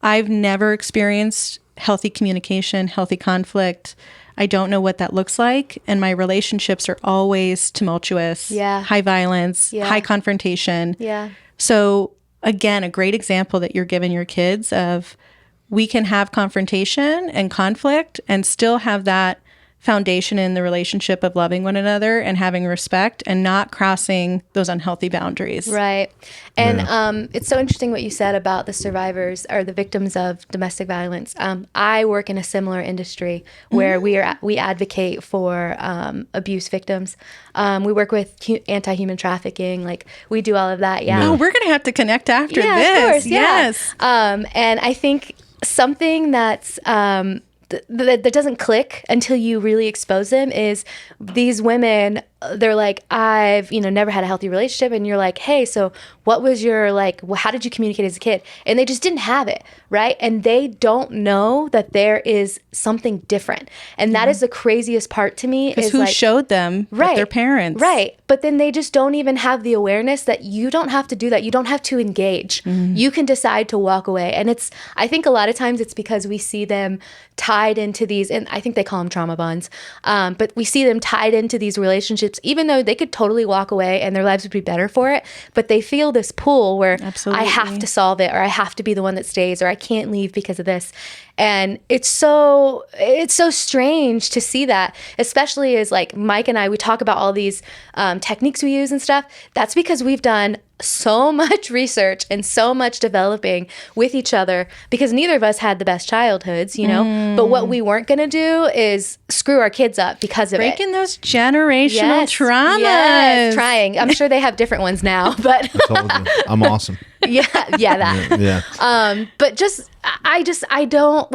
I've never experienced healthy communication, healthy conflict. I don't know what that looks like. And my relationships are always tumultuous, high violence, high confrontation. Yeah. So again, a great example that you're giving your kids of we can have confrontation and conflict and still have that foundation in the relationship of loving one another and having respect and not crossing those unhealthy boundaries. Right. And it's so interesting what you said about the survivors or the victims of domestic violence. I work in a similar industry where we advocate for abuse victims. We work with anti-human trafficking. Like, we do all of that. Yeah. Oh, we're going to have to connect after this. Of course, yes. And I think something that's that doesn't click until you really expose them is these women, they're like, I've, never had a healthy relationship. And you're like, hey, so what was your, how did you communicate as a kid? And they just didn't have it, right? And they don't know that there is something different. And that is the craziest part to me. Because who showed them? Right. Their parents. Right. But then they just don't even have the awareness that you don't have to do that. You don't have to engage. You can decide to walk away. And I think a lot of times it's because we see them tied into these, and I think they call them trauma bonds, but we see them tied into these relationships, even though they could totally walk away and their lives would be better for it. But they feel this pull where I have to solve it, or I have to be the one that stays, or I can't leave because of this. And it's so strange to see that, especially as Mike and I, we talk about all these techniques we use and stuff. That's because we've done so much research and so much developing with each other, because neither of us had the best childhoods, but what we weren't going to do is screw our kids up because of Breaking those generational traumas. Yes, trying. I'm sure they have different ones now, but I told you, I'm awesome. that. Yeah. But I don't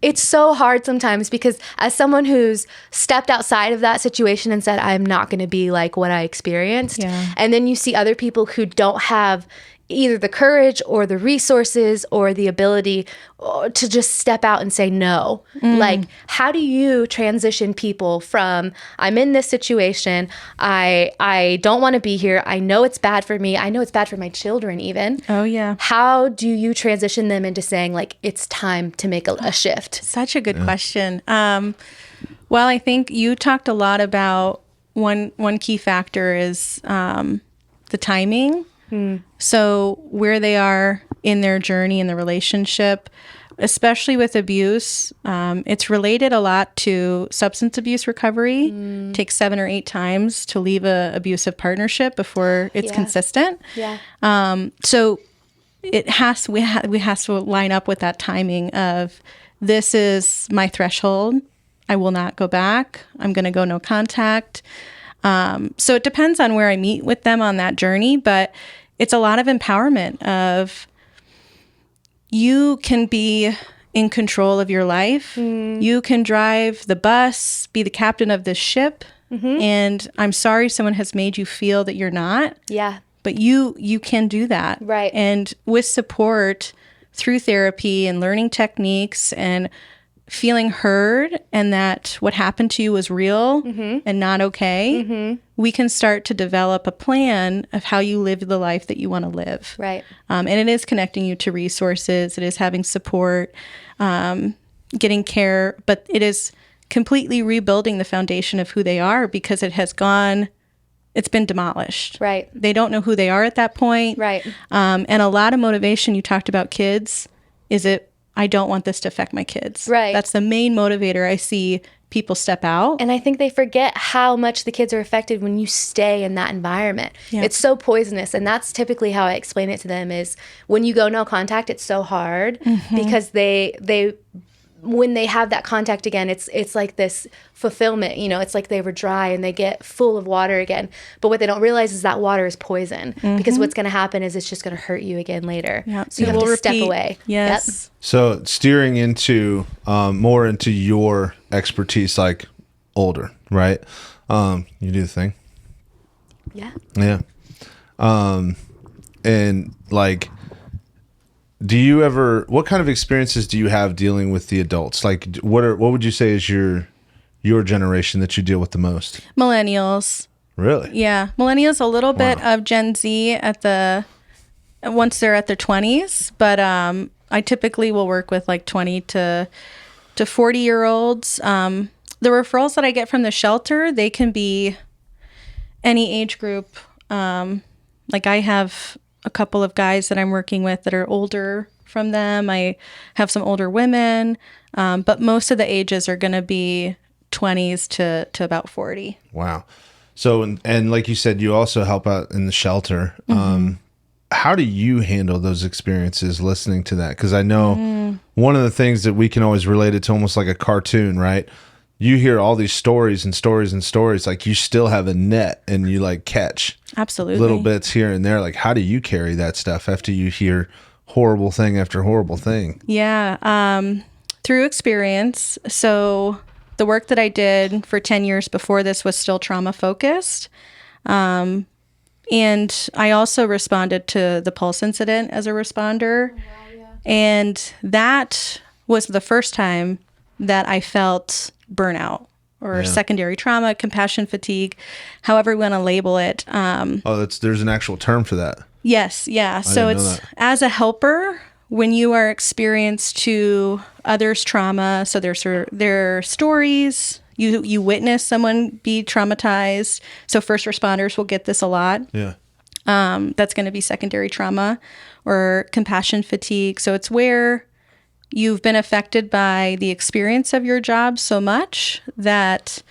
it's so hard sometimes, because as someone who's stepped outside of that situation and said, I'm not going to be like what I experienced. Yeah. And then you see other people who don't have either the courage or the resources or the ability to just step out and say no. How do you transition people from, I'm in this situation, I don't want to be here, I know it's bad for me, I know it's bad for my children even. Oh, yeah. How do you transition them into saying, it's time to make a shift? Such a good question. Well, I think you talked a lot about one key factor is the timing. So where they are in their journey in the relationship, especially with abuse, it's related a lot to substance abuse recovery. Takes 7 or 8 times to leave a abusive partnership before it's consistent. Yeah. So we has to line up with that timing of, this is my threshold. I will not go back. I'm going to go no contact. So it depends on where I meet with them on that journey, but it's a lot of empowerment of, you can be in control of your life. You can drive the bus, be the captain of this ship. And I'm sorry someone has made you feel that you're not. Yeah. But you can do that. Right. And with support through therapy and learning techniques and feeling heard, and that what happened to you was real and not okay, we can start to develop a plan of how you live the life that you want to live. Right. And it is connecting you to resources. It is having support, getting care, but it is completely rebuilding the foundation of who they are, because it's been demolished. Right. They don't know who they are at that point. Right. And a lot of motivation, you talked about kids, I don't want this to affect my kids. Right. That's the main motivator. I see people step out. And I think they forget how much the kids are affected when you stay in that environment. Yeah. It's so poisonous. And that's typically how I explain it to them is, when you go no contact, it's so hard because they when they have that contact again, it's like this fulfillment, it's like they were dry and they get full of water again. But what they don't realize is that water is poison, because what's going to happen is it's just going to hurt you again later. Yep. So you have to step away. Yes. Yep. So steering into more into your expertise, like older, right? You do the thing. Yeah. Yeah. And do you ever, what kind of experiences do you have dealing with the adults? What would you say is your generation that you deal with the most? Millennials. Really? Yeah. Millennials, a little bit of Gen Z once they're at their 20s, but I typically will work with 20 to 40-year-olds. The referrals that I get from the shelter, they can be any age group. I have a couple of guys that I'm working with that are older from them. I have some older women, but most of the ages are going to be 20s to about 40. Wow. So, and like you said, you also help out in the shelter. How do you handle those experiences listening to that? Because I know one of the things that we can always relate it to almost like a cartoon, right? You hear all these stories and stories and stories, like you still have a net and you like catch Absolutely little bits here and there. Like, how do you carry that stuff after you hear horrible thing after horrible thing? Yeah. Through experience. So the work that I did for 10 years before this was still trauma focused. And I also responded to the Pulse incident as a responder. And that was the first time that I felt burnout or secondary trauma, compassion fatigue, however you want to label it. There's an actual term for that. Yes. Yeah. So didn't know it's that. as a helper, when you are experienced to others' trauma, so their stories, you witness someone be traumatized. So first responders will get this a lot. Yeah. That's going to be secondary trauma or compassion fatigue. So it's where you've been affected by the experience of your job so much that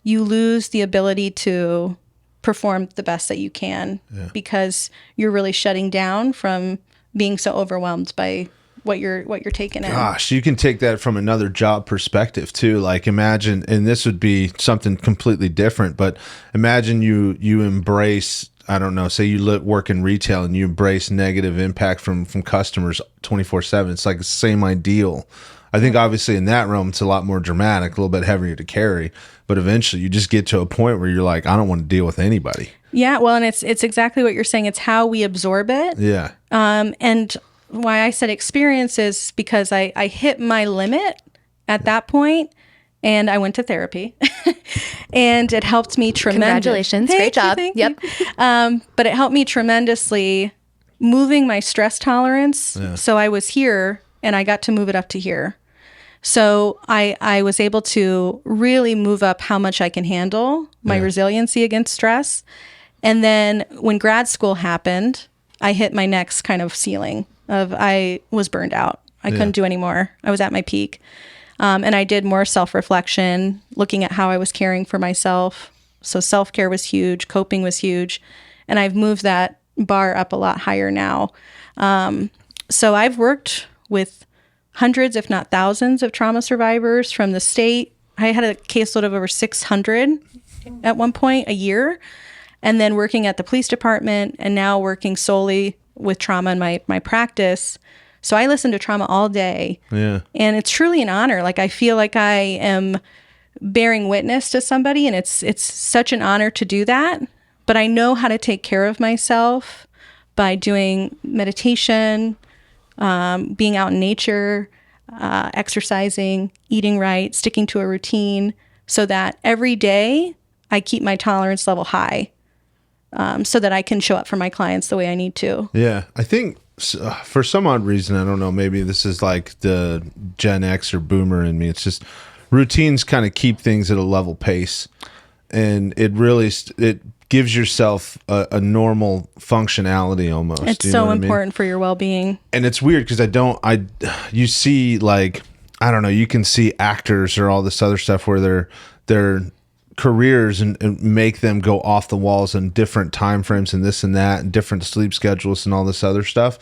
you lose the ability to perform the best that you can because you're really shutting down from being so overwhelmed by what you're taking in. Gosh, you can take that from another job perspective too. Like imagine, and this would be something completely different, but imagine you embrace, I don't know, say you work in retail and you embrace negative impact from customers 24/7. It's like the same ideal. I think obviously in that realm, it's a lot more dramatic, a little bit heavier to carry, but eventually you just get to a point where you're like, I don't want to deal with anybody. Yeah. Well, and it's exactly what you're saying. It's how we absorb it. Yeah. And why I said experience is because I hit my limit at that point and I went to therapy and it helped me tremendously. Congratulations. Great job. Yep. But it helped me tremendously moving my stress tolerance. Yeah. So I was here and I got to move it up to here. So I was able to really move up how much I can handle, my resiliency against stress. And then when grad school happened, I hit my next kind of ceiling of I was burned out. I couldn't do anymore. I was at my peak. And I did more self-reflection, looking at how I was caring for myself. So self-care was huge. Coping was huge. And I've moved that bar up a lot higher now. So I've worked with hundreds, if not thousands, of trauma survivors from the state. I had a caseload of over 600 at one point a year. And then working at the police department and now working solely with trauma in my practice. So I listen to trauma all day. Yeah. And it's truly an honor. Like I feel like I am bearing witness to somebody and it's such an honor to do that. But I know how to take care of myself by doing meditation, being out in nature, exercising, eating right, sticking to a routine so that every day I keep my tolerance level high. So that I can show up for my clients the way I need to. Yeah. I think for some odd reason, I don't know, maybe this is like the Gen X or boomer in me. It's just routines kind of keep things at a level pace. And it really, it gives yourself a normal functionality almost. It's so important for your well-being. And it's weird because you see like, I don't know, you can see actors or all this other stuff where they're careers and make them go off the walls in different time frames and this and that and different sleep schedules and all this other stuff.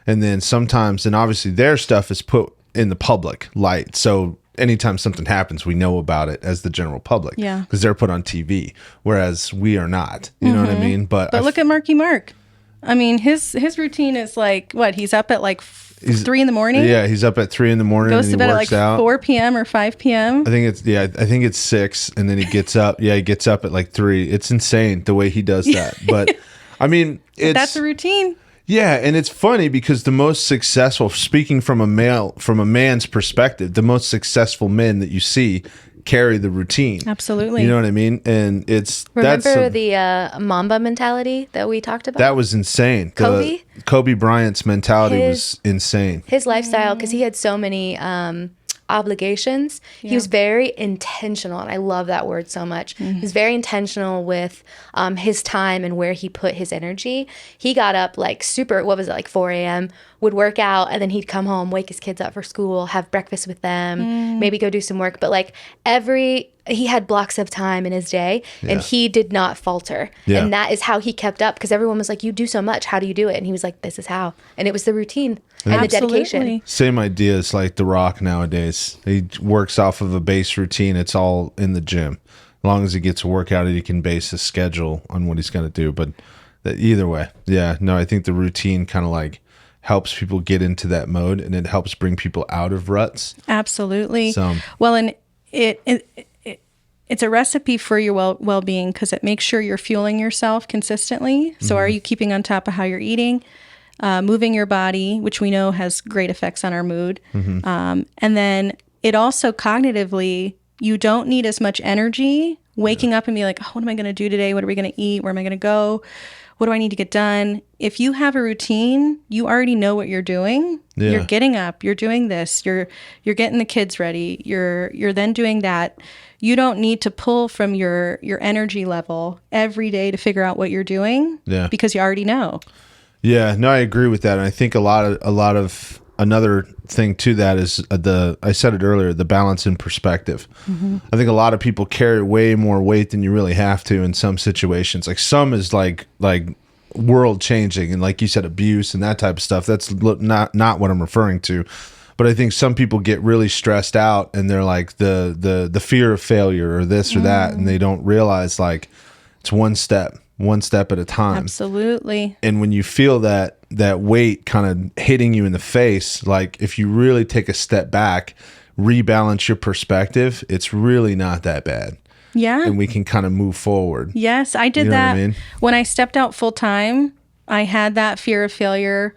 And then sometimes, and obviously their stuff is put in the public light. So anytime something happens, we know about it as the general public. Yeah. Because they're put on TV, whereas we are not. You know what I mean? But look at Marky Mark. I mean, his routine is like, what? He's up at like 3 in the morning? Yeah, he's up at 3 in the morning. Goes and to bed at like out. 4 p.m. or 5 p.m. I think it's 6, and then he gets up. Yeah, he gets up at like 3. It's insane the way he does that. But I mean, that's a routine. Yeah, and it's funny because the most successful, speaking from a man's perspective, the most successful men that you see carry the routine. Absolutely. You know what I mean? And remember the Mamba mentality that we talked about? That was insane. Kobe Bryant's mentality was insane. His lifestyle, because he had so many obligations. Yeah. He was very intentional, and I love that word so much. Mm-hmm. He was very intentional with his time and where he put his energy. He got up like 4 a.m., would work out, and then he'd come home, wake his kids up for school, have breakfast with them, maybe go do some work. But like every he had blocks of time in his day and he did not falter. Yeah. And that is how he kept up, because everyone was like, you do so much. How do you do it? And he was like, this is how. And it was the routine and the dedication. Absolutely. Same idea as like The Rock nowadays. He works off of a base routine. It's all in the gym. As long as he gets a workout, he can base his schedule on what he's going to do. But either way, I think the routine kind of like helps people get into that mode, and it helps bring people out of ruts. Absolutely. So, well, and it's a recipe for your well-being, because it makes sure you're fueling yourself consistently. So are you keeping on top of how you're eating, moving your body, which we know has great effects on our mood. And then it also cognitively, you don't need as much energy waking up and be like, oh, what am I going to do today? What are we going to eat? Where am I going to go? What do I need to get done? If you have a routine, you already know what you're doing. Yeah. You're getting up, you're doing this, you're getting the kids ready, you're then doing that. You don't need to pull from your energy level every day to figure out what you're doing, because you already know. Yeah, no, I agree with that. And I think a lot of another thing to that is I said it earlier, the balance in perspective. I think a lot of people carry way more weight than you really have to in some situations. Like some is like world changing, and like you said, abuse and that type of stuff. That's not what I'm referring to. But I think some people get really stressed out, and they're like the fear of failure or this or that, and they don't realize like it's one step at a time. Absolutely. And when you feel that weight kind of hitting you in the face, like if you really take a step back, rebalance your perspective, it's really not that bad. Yeah. And we can kind of move forward. Yes, I did You know that. what I mean? When I stepped out full time. I had that fear of failure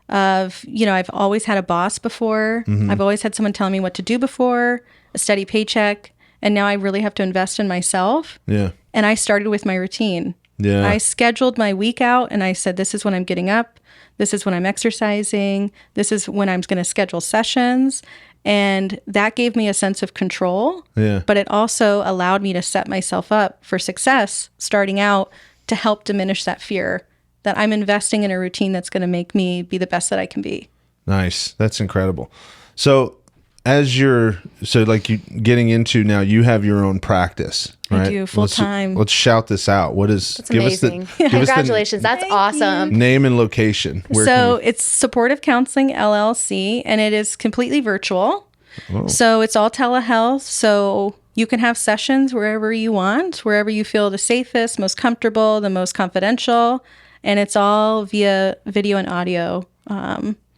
of, I've always had a boss before. I've always had someone telling me what to do before, a steady paycheck. And now I really have to invest in myself. Yeah. And I started with my routine. Yeah. I scheduled my week out, and I said, this is when I'm getting up. This is when I'm exercising. This is when I'm going to schedule sessions. And that gave me a sense of control. Yeah. But it also allowed me to set myself up for success starting out, to help diminish that fear that I'm investing in a routine that's going to make me be the best that I can be. Nice. That's incredible. So getting into now, you have your own practice, right? I do, full time. Let's shout this out. What is? That's amazing. Congratulations. That's awesome. Name and location. It's Supportive Counseling LLC, and it is completely virtual. Oh. So it's all telehealth. So you can have sessions wherever you want, wherever you feel the safest, most comfortable, the most confidential, and it's all via video and audio.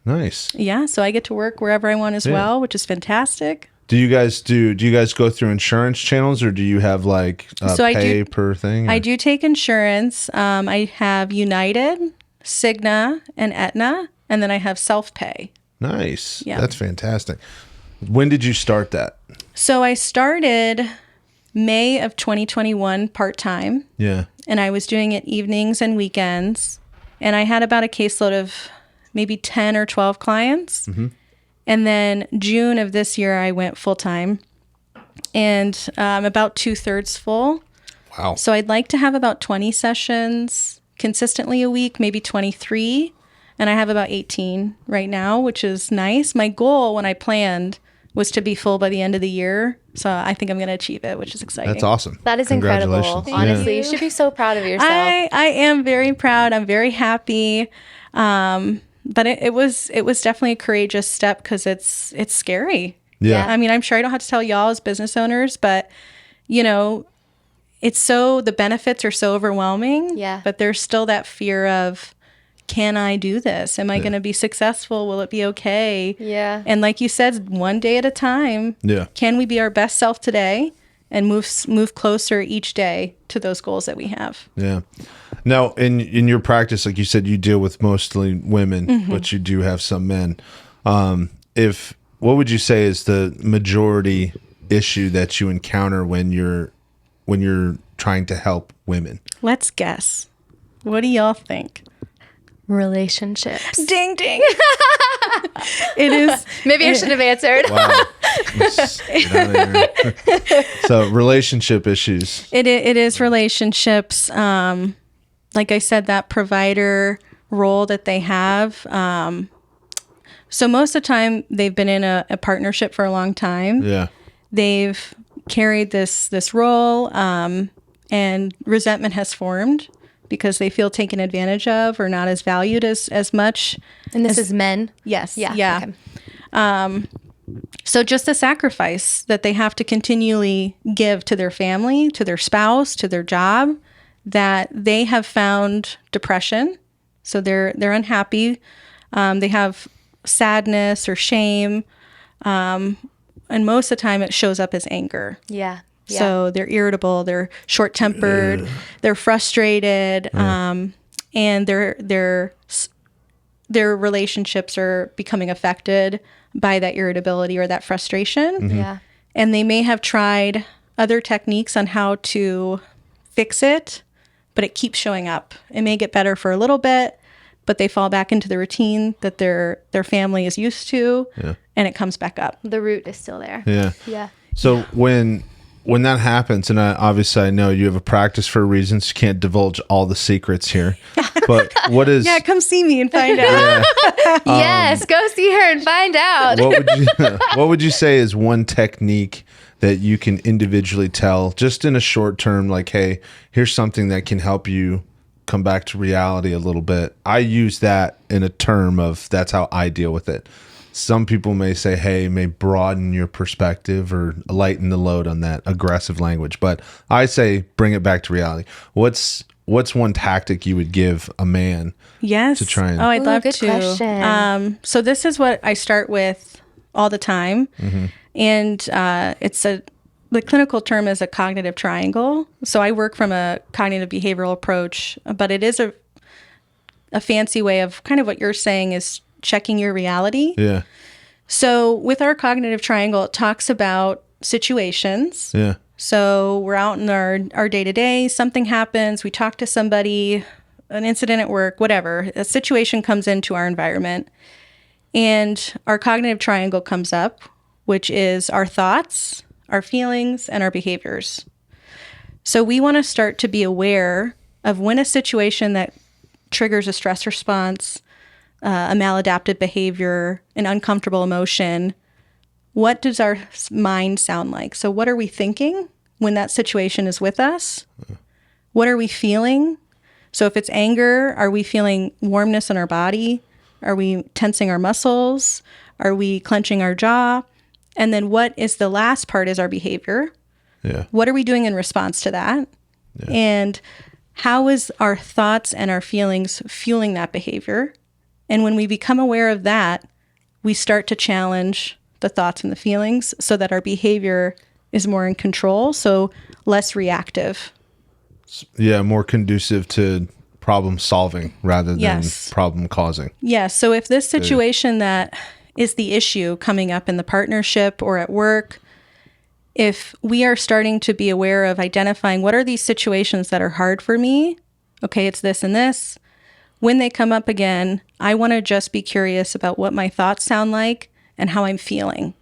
Nice. Yeah, so I get to work wherever I want as well, which is fantastic. Do you guys go through insurance channels, or do you have like pay per thing? I do take insurance. I have United, Cigna, and Aetna, and then I have self-pay. Nice. Yeah. That's fantastic. When did you start that? So I started May of 2021 part-time. Yeah. And I was doing it evenings and weekends. And I had about a caseload of maybe 10 or 12 clients. And then June of this year, I went full-time. And I'm about 2/3 full. Wow. So I'd like to have about 20 sessions consistently a week, maybe 23. And I have about 18 right now, which is nice. My goal when I planned was to be full by the end of the year. So I think I'm going to achieve it, which is exciting. That's awesome. That is incredible. Congratulations. Honestly, Yeah. you should be so proud of yourself. I am very proud. I'm very happy. But it was definitely a courageous step, because it's scary. Yeah. I mean, I'm sure I don't have to tell y'all as business owners, but the benefits are so overwhelming. Yeah. But there's still that fear of, can I do this? Am I going to be successful? Will it be okay? Yeah. And like you said, one day at a time. Yeah. Can we be our best self today and move closer each day to those goals that we have? Yeah. Now, in your practice, like you said, you deal with mostly women, but you do have some men. What would you say is the majority issue that you encounter when you're trying to help women? Let's guess. What do y'all think? Relationships. Ding, ding. It is. Maybe I should have answered. Wow. Get out of here. So relationship issues. It is relationships. Like I said, that provider role that they have. So most of the time they've been in a partnership for a long time. Yeah. They've carried this role, and resentment has formed because they feel taken advantage of or not as valued as much. And this is men? Yes. Yeah. Yeah. Okay. So just the sacrifice that they have to continually give to their family, to their spouse, to their job, that they have found depression. So they're unhappy. They have sadness or shame. And most of the time it shows up as anger. Yeah. Yeah. So they're irritable, they're short-tempered, they're frustrated, and their relationships are becoming affected by that irritability or that frustration. Yeah. And they may have tried other techniques on how to fix it, but it keeps showing up. It may get better for a little bit, but they fall back into the routine that their family is used to, and it comes back up. The root is still there. Yeah. Yeah. So when that happens, and obviously I know you have a practice for reasons, you can't divulge all the secrets here. But what is? Yeah, come see me and find out. Yes, go see her and find out. What would you say is one technique that you can individually tell, just in a short term, like, hey, here's something that can help you come back to reality a little bit? I use that in a term of that's how I deal with it. Some people may say, hey, it may broaden your perspective or lighten the load on that aggressive language. But I say bring it back to reality. What's one tactic you would give a man Yes. to try and... Oh, I'd love good to. question. So this is what I start with all the time. And the clinical term is a cognitive triangle. So I work from a cognitive behavioral approach, but it is a fancy way of kind of what you're saying is checking your reality. Yeah. So with our cognitive triangle, it talks about situations. Yeah. So we're out in our day-to-day, something happens, we talk to somebody, an incident at work, whatever, a situation comes into our environment, and our cognitive triangle comes up, which is our thoughts, our feelings, and our behaviors. So we want to start to be aware of when a situation that triggers a stress response, a maladaptive behavior, an uncomfortable emotion, what does our mind sound like? So what are we thinking when that situation is with us? What are we feeling? So if it's anger, are we feeling warmness in our body? Are we tensing our muscles? Are we clenching our jaw? And then what is the last part is our behavior. Yeah. What are we doing in response to that? Yeah. And how is our thoughts and our feelings fueling that behavior? And when we become aware of that, we start to challenge the thoughts and the feelings so that our behavior is more in control, so less reactive. Yeah, more conducive to problem solving rather than Yes. problem causing. Yes. So if this situation that is the issue coming up in the partnership or at work, if we are starting to be aware of identifying what are these situations that are hard for me, okay, it's this and this. When they come up again, I want to just be curious about what my thoughts sound like and how I'm feeling.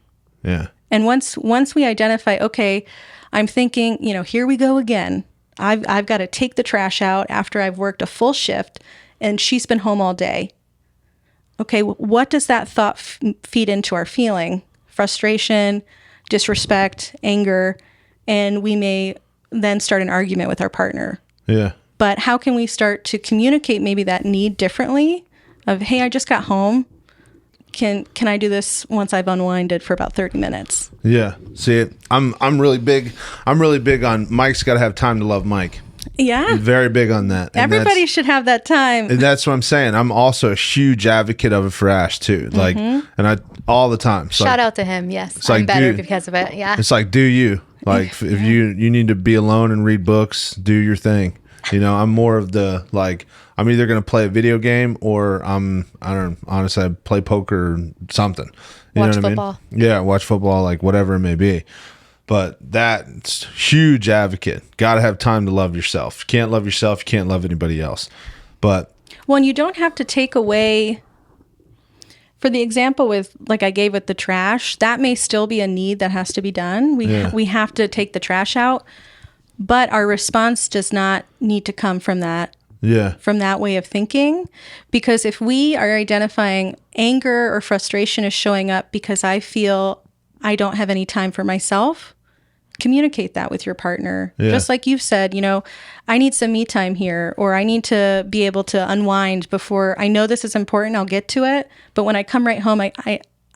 Yeah. And once we identify, okay, I'm thinking, here we go again. I've got to take the trash out after I've worked a full shift and she's been home all day. Okay, what does that thought feed into our feeling? Frustration, disrespect, anger, and we may then start an argument with our partner. Yeah. But how can we start to communicate maybe that need differently of, hey, I just got home. Can I do this once I've unwinded for about 30 minutes? Yeah. See, I'm really big on Mike's got to have time to love Mike. Yeah. Very big on that. And Everybody should have that time. And that's what I'm saying. I'm also a huge advocate of it for Ash too. Like, and I all the time. Shout out to him. Yes. It's I'm like, better dude, because of it. Yeah. It's like, do you. Like, if you need to be alone and read books, do your thing. I'm more of the, like, I'm either going to play a video game or honestly, I play poker or something. You Watch know what football. I mean? Yeah, watch football, like whatever it may be. But that's huge advocate. Got to have time to love yourself. You can't love yourself, you can't love anybody else. But Well, you don't have to take away, for the example with, like I gave with the trash, that may still be a need that has to be done. We have to take the trash out, but our response does not need to come from that. yeah, From that way of thinking, because if we are identifying anger or frustration is showing up because I feel I don't have any time for myself, communicate that with your partner. Yeah. Just like you've said, I need some me time here, or I need to be able to unwind before I know this is important. I'll get to it. But when I come right home, I'm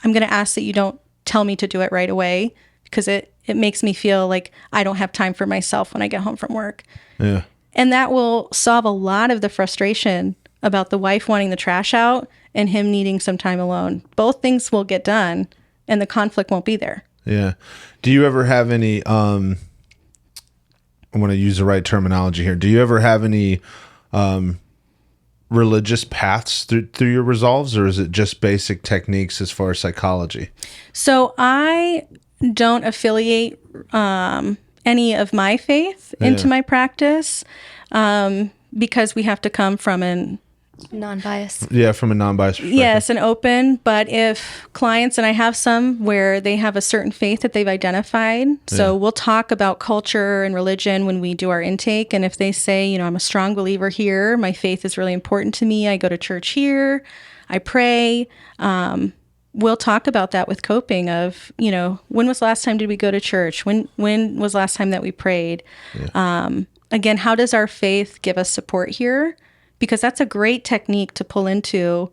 going to ask that you don't tell me to do it right away, because it makes me feel like I don't have time for myself when I get home from work. Yeah. And that will solve a lot of the frustration about the wife wanting the trash out and him needing some time alone. Both things will get done and the conflict won't be there. Yeah. Do you ever have any, I want to use the right terminology here. Do you ever have any religious paths through your resolves, or is it just basic techniques as far as psychology? So I don't affiliate any of my faith into my practice because we have to come from an Non-biased. Yeah, from a non-biased perspective. Yes, and open. But if clients, and I have some where they have a certain faith that they've identified, so we'll talk about culture and religion when we do our intake. And if they say, I'm a strong believer here, my faith is really important to me, I go to church here, I pray, we'll talk about that with coping of, when was the last time did we go to church? When was the last time that we prayed? Yeah. Again, how does our faith give us support here? Because that's a great technique to pull into,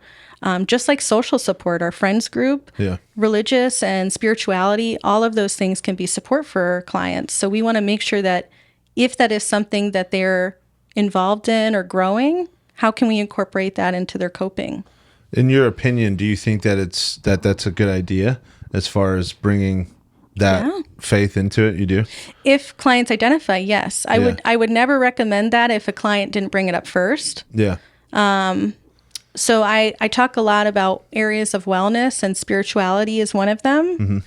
just like social support, our friends group, religious and spirituality, all of those things can be support for clients. So we want to make sure that if that is something that they're involved in or growing, how can we incorporate that into their coping? In your opinion, do you think that that's a good idea as far as bringing that faith into it? You do? If clients identify, yes. I would never recommend that if a client didn't bring it up first. Yeah. So I talk a lot about areas of wellness, and spirituality is one of them. Mm-hmm.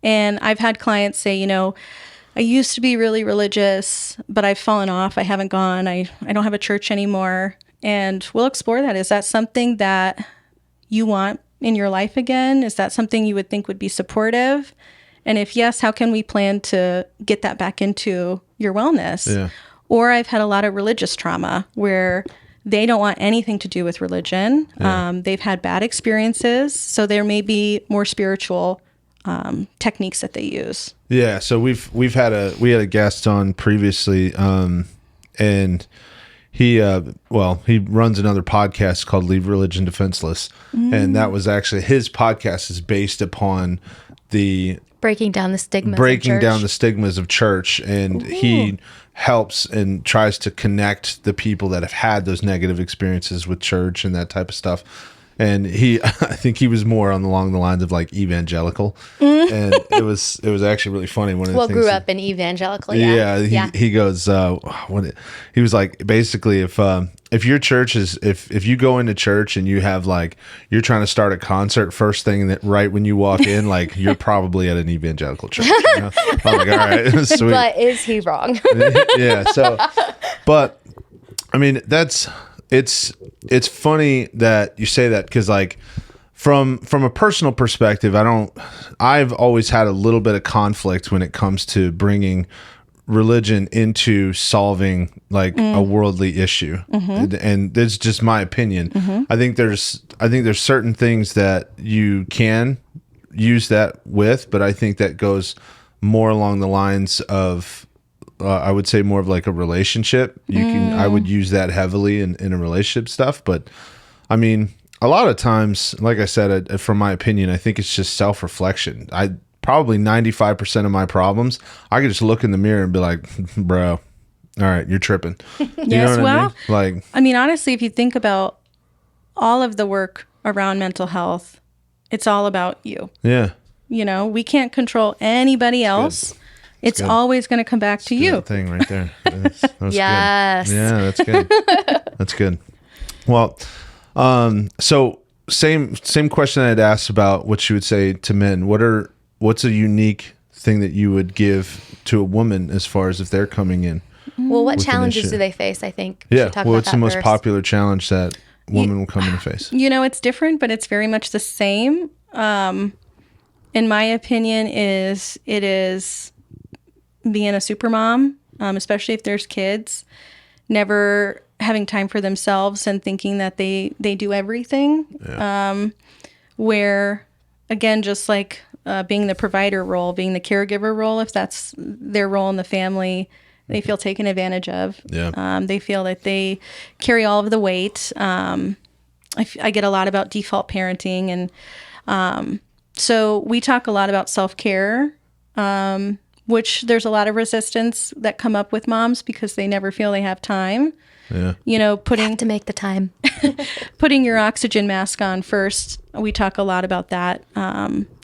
And I've had clients say, I used to be really religious, but I've fallen off. I haven't gone. I don't have a church anymore. And we'll explore that. Is that something that you want in your life again? Is that something you would think would be supportive? And if yes, how can we plan to get that back into your wellness? Yeah. Or I've had a lot of religious trauma where they don't want anything to do with religion. Yeah. They've had bad experiences, so there may be more spiritual techniques that they use. Yeah. So we had a guest on previously, and he runs another podcast called Leave Religion Defenseless, and that was actually his podcast is based upon the breaking down the stigmas of church, and he helps and tries to connect the people that have had those negative experiences with church and that type of stuff. And I think he was more along the lines of like evangelical, and it was actually really funny. One of the things grew up in evangelical. He goes, he was like, basically, if your church is, if you go into church and you have like, you're trying to start a concert first thing that right when you walk in, like you're probably at an evangelical church. I'm like, all right, sweet. But is he wrong? Yeah. So, but I mean, it's funny that you say that, because like from a personal perspective, I've always had a little bit of conflict when it comes to bringing religion into solving like a worldly issue. And that's just my opinion. I think there's certain things that you can use that with, but I think that goes more along the lines of I would say more of like a relationship. I would use that heavily in a relationship stuff. But I mean, a lot of times, like I said, from my opinion, I think it's just self-reflection. Probably 95% of my problems, I could just look in the mirror and be like, bro, all right, you're tripping. Yes, well, I mean, honestly, if you think about all of the work around mental health, it's all about you. Yeah. We can't control anybody else. It's always going to come back to you. That thing right there. That's yes. Good. Yeah, that's good. That's good. Well, so same question I'd asked about what you would say to men. What's a unique thing that you would give to a woman as far as if they're coming in? Well, what challenges do they face, I think? Yeah. What's the most popular challenge that women will come in and face? It's different, but it's very much the same. In my opinion, it is being a super mom, especially if there's kids, never having time for themselves and thinking that they do everything. Yeah. Where, again, just like being the provider role, being the caregiver role, if that's their role in the family, they feel taken advantage of. Yeah. They feel that they carry all of the weight. I get a lot about default parenting, and so we talk a lot about self-care, which there's a lot of resistance that come up with moms because they never feel they have time. Yeah. You know, Have to make the time. putting your oxygen mask on first. We talk a lot about that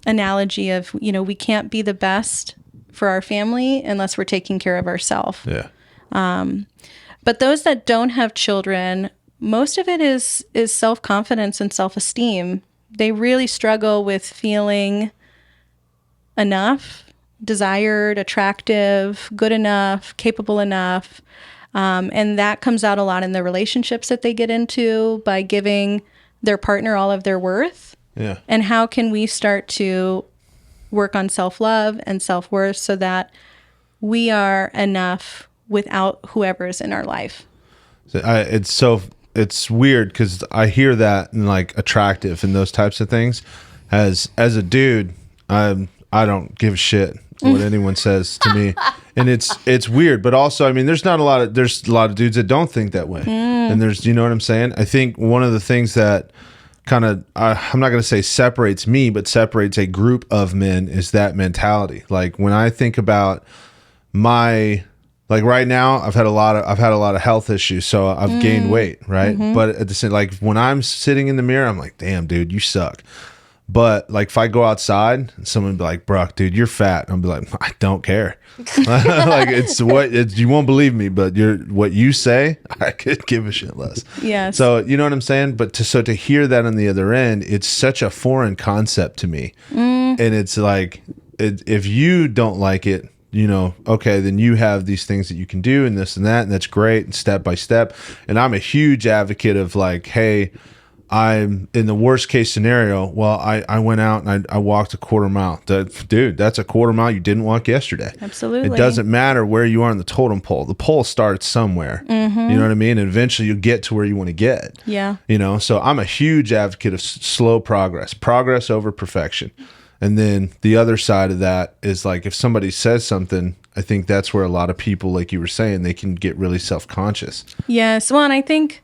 analogy of, you know, we can't be the best for our family unless we're taking care of ourselves. Yeah. But those that don't have children, most of it is self-confidence and self-esteem. They really struggle with feeling enough, desired, attractive, good enough, capable enough. And that comes out a lot in the relationships that they get into by giving their partner all of their worth. Yeah. And how can we start to work on self-love and self-worth so that we are enough without whoever is in our life? It's weird because I hear that and like attractive and those types of things. As a dude, I don't give a shit what anyone says to me, and it's weird. But also, I mean, there's a lot of dudes that don't think that way, and there's, you know what I'm saying. I think one of the things that kind of I'm not going to say separates me, but separates a group of men is that mentality. Like when I think about like right now, I've had a lot of health issues, so I've gained weight, right? But at the same, like when I'm sitting in the mirror, I'm like, damn, dude, you suck. But like if I go outside, someone would be like, Bruck, dude, you're fat. I'll be like, I don't care. Like you won't believe me, but what you say, I could give a shit less. Yes. So you know what I'm saying? But to hear that on the other end, it's such a foreign concept to me. And it's like, if you don't like it, you know, okay, then you have these things that you can do and this and that, and that's great, and step by step. And I'm a huge advocate of like, hey, I'm in the worst case scenario. Well, I went out and I walked a quarter mile. Dude, that's a quarter mile you didn't walk yesterday. Absolutely. It doesn't matter where you are on the totem pole. The pole starts somewhere. You know what I mean? And eventually you'll get to where you want to get. Yeah. You know, so I'm a huge advocate of slow progress over perfection. And then the other side of that is like if somebody says something, I think that's where a lot of people, like you were saying, they can get really self-conscious. Yes. Well, and I think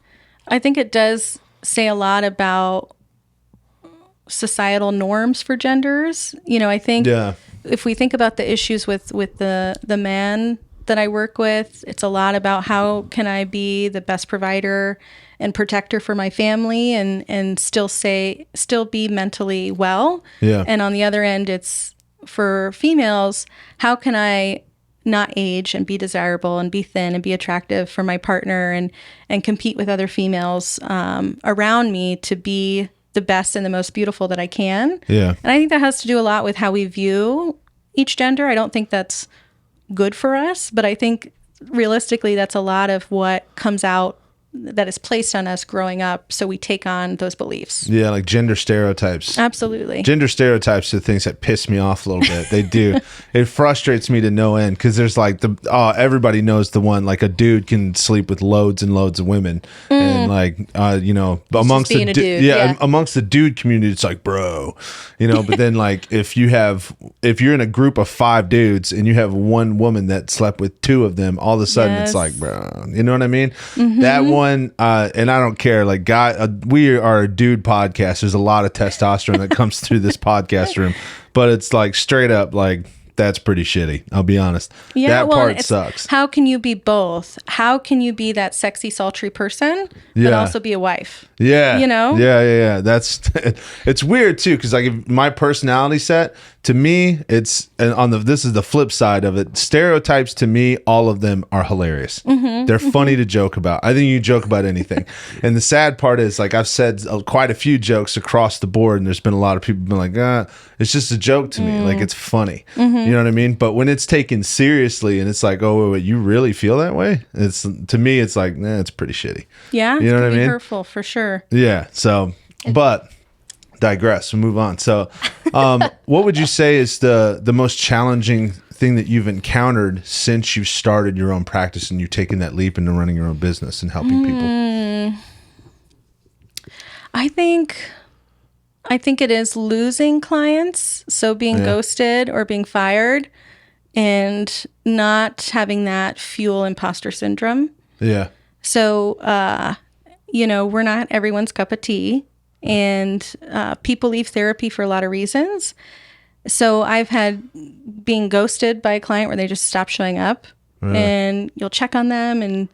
it does say a lot about societal norms for genders. You know, I think if we think about the issues with the man that I work with, it's a lot about how can I be the best provider and protector for my family and still be mentally well. Yeah. And on the other end, it's for females, how can I not age and be desirable and be thin and be attractive for my partner and compete with other females around me to be the best and the most beautiful that I can. Yeah. And I think that has to do a lot with how we view each gender. I don't think that's good for us, but I think realistically that's a lot of what comes out that is placed on us growing up, so we take on those beliefs. Yeah, like gender stereotypes. Absolutely. Gender stereotypes are things that piss me off a little bit. They do. It frustrates me to no end because there's like everybody knows the one, like a dude can sleep with loads and loads of women, and like you know, amongst being the a dude, yeah. amongst the dude community, it's like bro, you know. But then like if you're in a group of 5 dudes and you have one woman that slept with 2 of them, all of a sudden Yes. it's like bro, you know what I mean? That one. And I don't care, like we are a dude podcast. There's a lot of testosterone that comes through this podcast room, but it's like straight up like that's pretty shitty. I'll be honest. Yeah, that well, part it's sucks. How can you be both? How can you be that sexy, sultry person, but Yeah. also be a wife? Yeah. You know? Yeah. That's it's weird too, because like my personality set, to me, it's this is the flip side of it. Stereotypes to me, all of them are hilarious. They're funny to joke about. I think you joke about anything. And the sad part is, like I've said quite a few jokes across the board, and there's been a lot of people been like, it's just a joke to me. Like it's funny. You know what I mean? But when it's taken seriously and it's like, oh wait, you really feel that way? It's to me, it's like, it's pretty shitty. Yeah, You know what I it can be mean? hurtful for sure. Yeah. So, but digress. We'll move on. So, what would you say is the most challenging thing that you've encountered since you started your own practice and you've taken that leap into running your own business and helping people? I think I think it is losing clients. So being ghosted or being fired and not having that fuel imposter syndrome. Yeah. So, we're not everyone's cup of tea, and people leave therapy for a lot of reasons. So I've had being ghosted by a client where they just stop showing up, and you'll check on them and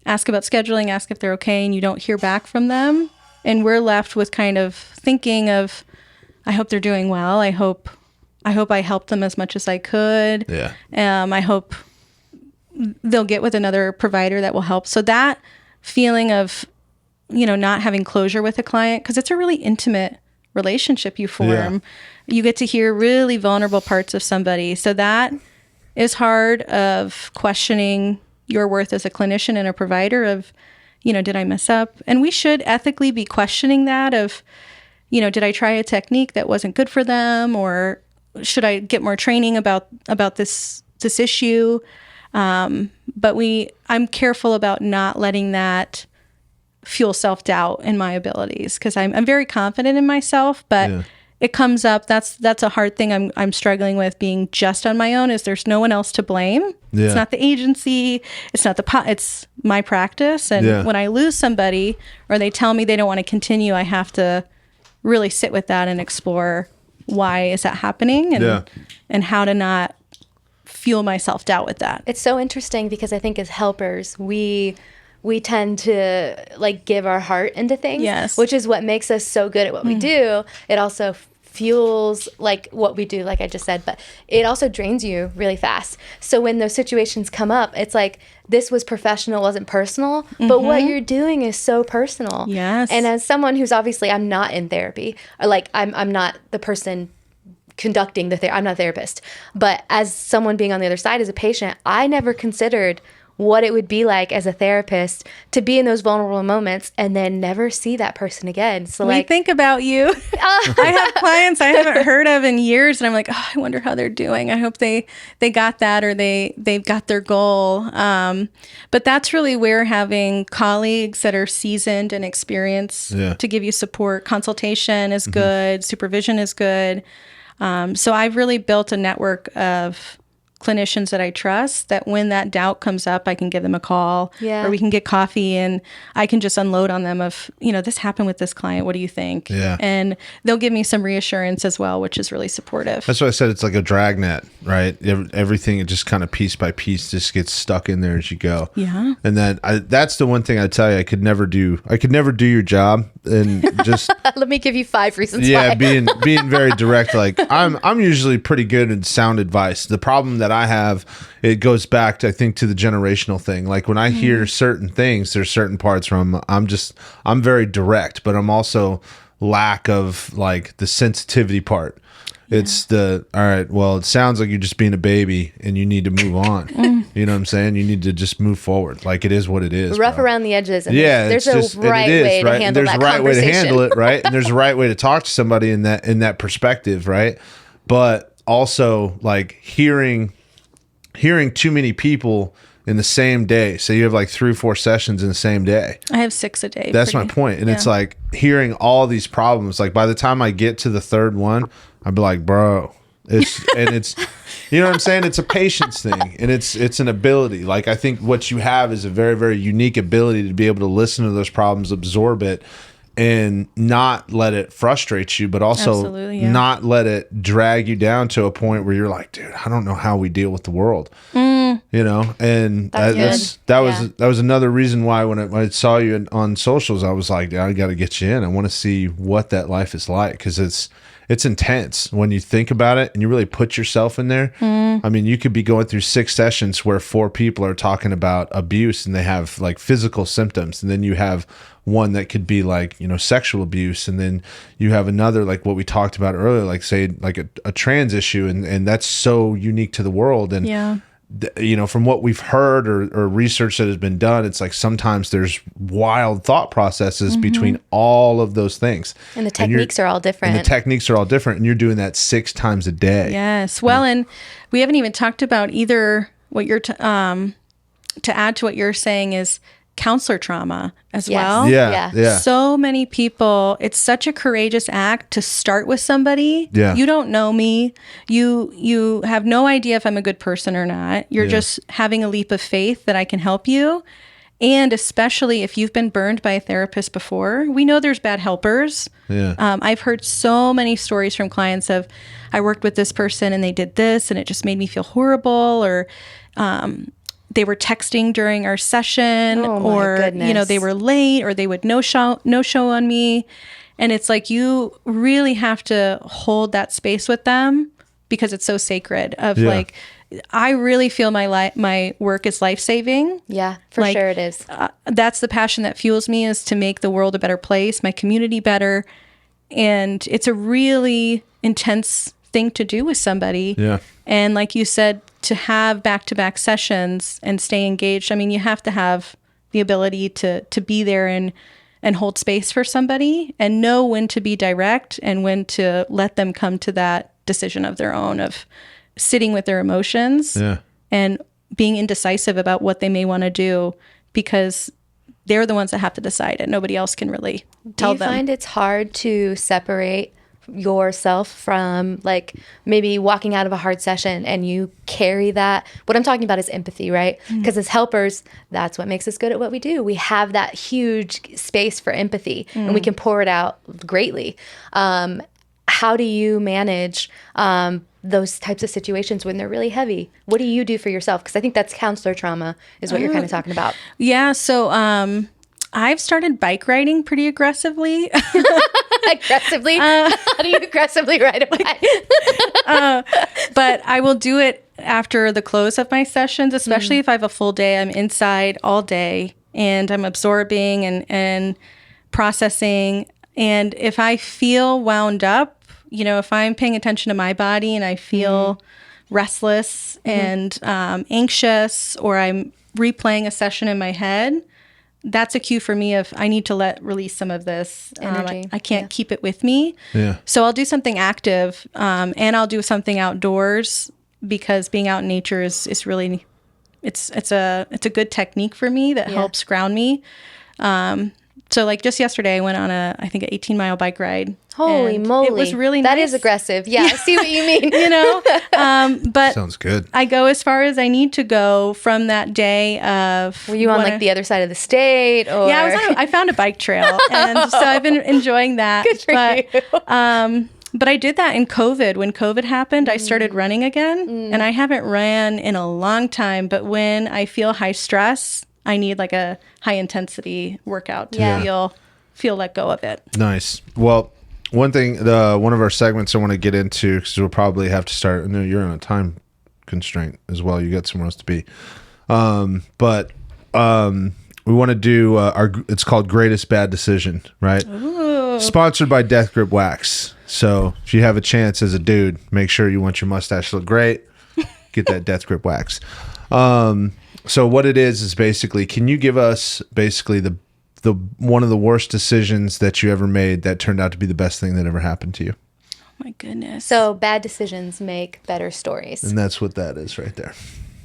ask about scheduling, ask if they're okay, and you don't hear back from them. And we're left with kind of thinking of, I hope they're doing well. I hope I helped them as much as I could. Yeah. I hope they'll get with another provider that will help. So that feeling of, not having closure with a client, because it's a really intimate relationship you form. Yeah. You get to hear really vulnerable parts of somebody. So that is hard, of questioning your worth as a clinician and a provider of, did I mess up? And we should ethically be questioning that of, did I try a technique that wasn't good for them, or should I get more training about this issue? But I'm careful about not letting that fuel self-doubt in my abilities, because I'm very confident in myself, but it comes up. That's a hard thing I'm struggling with, being just on my own, is there's no one else to blame. It's not the agency. It's not it's my practice. And when I lose somebody or they tell me they don't want to continue, I have to really sit with that and explore why is that happening, and how to not fuel my self-doubt with that. It's so interesting because I think as helpers, we tend to give our heart into things, which is what makes us so good at what we do. It also fuels what we do, like I just said, but it also drains you really fast. So when those situations come up, it's like, this was professional, wasn't personal, but what you're doing is so personal. Yes. And as someone who's obviously, I'm not in therapy, or I'm not the person conducting the I'm not a therapist, but as someone being on the other side as a patient, I never considered what it would be like as a therapist to be in those vulnerable moments and then never see that person again. So we think about you. I have clients I haven't heard of in years, and I'm like, I wonder how they're doing. I hope they got that, or they've got their goal. But that's really where having colleagues that are seasoned and experienced to give you support, consultation is good, supervision is good. So I've really built a network of clinicians that I trust, that when that doubt comes up, I can give them a call, or we can get coffee and I can just unload on them of, this happened with this client. What do you think? Yeah. And they'll give me some reassurance as well, which is really supportive. That's why I said it's like a dragnet, right? Everything, it just kind of piece by piece just gets stuck in there as you go. Yeah. And then that's the one thing I tell you, I could never do your job, and just let me give you 5 reasons why. being very direct. Like I'm usually pretty good at sound advice. The problem that I have, it goes back to, I think, to the generational thing. Like when I hear certain things, there's certain parts where I'm very direct, but I'm also lack of the sensitivity part. It's all right, well, it sounds like you're just being a baby and you need to move on. You know what I'm saying? You need to just move forward. Like, it is what it is. rough bro. around the edges. And Yeah, there's a right way to handle that conversation. There's a right way to handle it, right? And there's a right way to talk to somebody in that perspective, right? But also, hearing too many people in the same day. So you have 3 or 4 sessions in the same day. I have 6 a day. That's my point. And it's hearing all these problems. By the time I get to the 3rd one, I'd be like, bro, it's you know what I'm saying? It's a patience thing, and it's an ability. I think what you have is a very, very unique ability to be able to listen to those problems, absorb it, and not let it frustrate you, but also not let it drag you down to a point where you're like, dude, I don't know how we deal with the world. And that was another reason why when I saw you on socials, I was like, I got to get you in. I want to see what that life is like, because it's intense when you think about it and you really put yourself in there. I mean, you could be going through 6 sessions where 4 people are talking about abuse and they have physical symptoms, and then you have one that could be sexual abuse, and then you have another what we talked about earlier, say a trans issue, and that's so unique to the world. And from what we've heard or research that has been done, it's sometimes there's wild thought processes between all of those things, and the techniques are all different. And you're doing that 6 times a day. Yes. Well, and we haven't even talked about either what you're to add to what you're saying is counselor trauma as Yes. well. Yeah. So many people, it's such a courageous act to start with somebody. Yeah. You don't know me. You have no idea if I'm a good person or not. You're just having a leap of faith that I can help you. And especially if you've been burned by a therapist before, we know there's bad helpers. Yeah. I've heard so many stories from clients of, I worked with this person and they did this and it just made me feel horrible, or they were texting during our session, Oh, my or goodness. they were late, or they would no show on me. And it's like, you really have to hold that space with them because it's so sacred. Of like, I really feel my work is life-saving. Yeah, for Like, sure it is. That's the passion that fuels me, is to make the world a better place, my community better. And it's a really intense thing to do with somebody. Yeah. And like you said, to have back-to-back sessions and stay engaged, I mean, you have to have the ability to be there and hold space for somebody and know when to be direct and when to let them come to that decision of their own, of sitting with their emotions and being indecisive about what they may want to do, because they're the ones that have to decide it. Nobody else can really tell them. Do you find it's hard to separate yourself from, like, maybe walking out of a hard session and you carry that? What I'm talking about is empathy, right? Because as helpers, that's what makes us good at what we do. We have that huge space for empathy and we can pour it out greatly. How do you manage those types of situations when they're really heavy? What do you do for yourself? Because I think that's counselor trauma is what you're kind of talking about. Yeah. So I've started bike riding pretty aggressively. Aggressively? How do you aggressively ride a bike? But I will do it after the close of my sessions, especially if I have a full day. I'm inside all day and I'm absorbing and processing. And if I feel wound up, if I'm paying attention to my body and I feel restless and anxious, or I'm replaying a session in my head, that's a cue for me of, I need to release some of this energy. I can't keep it with me. Yeah. So I'll do something active, and I'll do something outdoors, because being out in nature is really, it's a good technique for me that helps ground me. So like just yesterday I went on I think an 18-mile bike ride. Holy moly. It was really nice. That is aggressive. Yeah, I see what you mean. But Sounds good. I go as far as I need to go from that day of. Were you on like the other side of the state? Or? Yeah, I found a bike trail, and so I've been enjoying that. Good for you. But I did that in COVID. When COVID happened, I started running again, and I haven't ran in a long time. But when I feel high stress, I need like a high intensity workout to feel let go of it. Nice. Well, one thing, one of our segments I want to get into, because we'll probably have to start. I know you're on a time constraint as well. You got somewhere else to be. But we want to do it's called Greatest Bad Decision, right? Ooh. Sponsored by Death Grip Wax. So if you have a chance as a dude, make sure you want your mustache to look great. Get that Death Grip Wax. So what it is basically, can you give us basically the one of the worst decisions that you ever made that turned out to be the best thing that ever happened to you? Oh my goodness. So bad decisions make better stories. And that's what that is right there.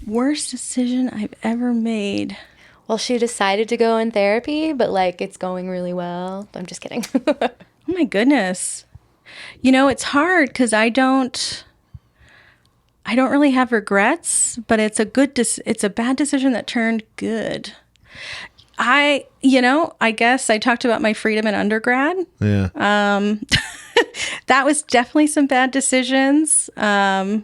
Worst decision I've ever made. Well, she decided to go in therapy, but like it's going really well. I'm just kidding. Oh my goodness. It's hard because I don't really have regrets, but it's a bad decision that turned good. I guess I talked about my freedom in undergrad. Yeah. That was definitely some bad decisions. I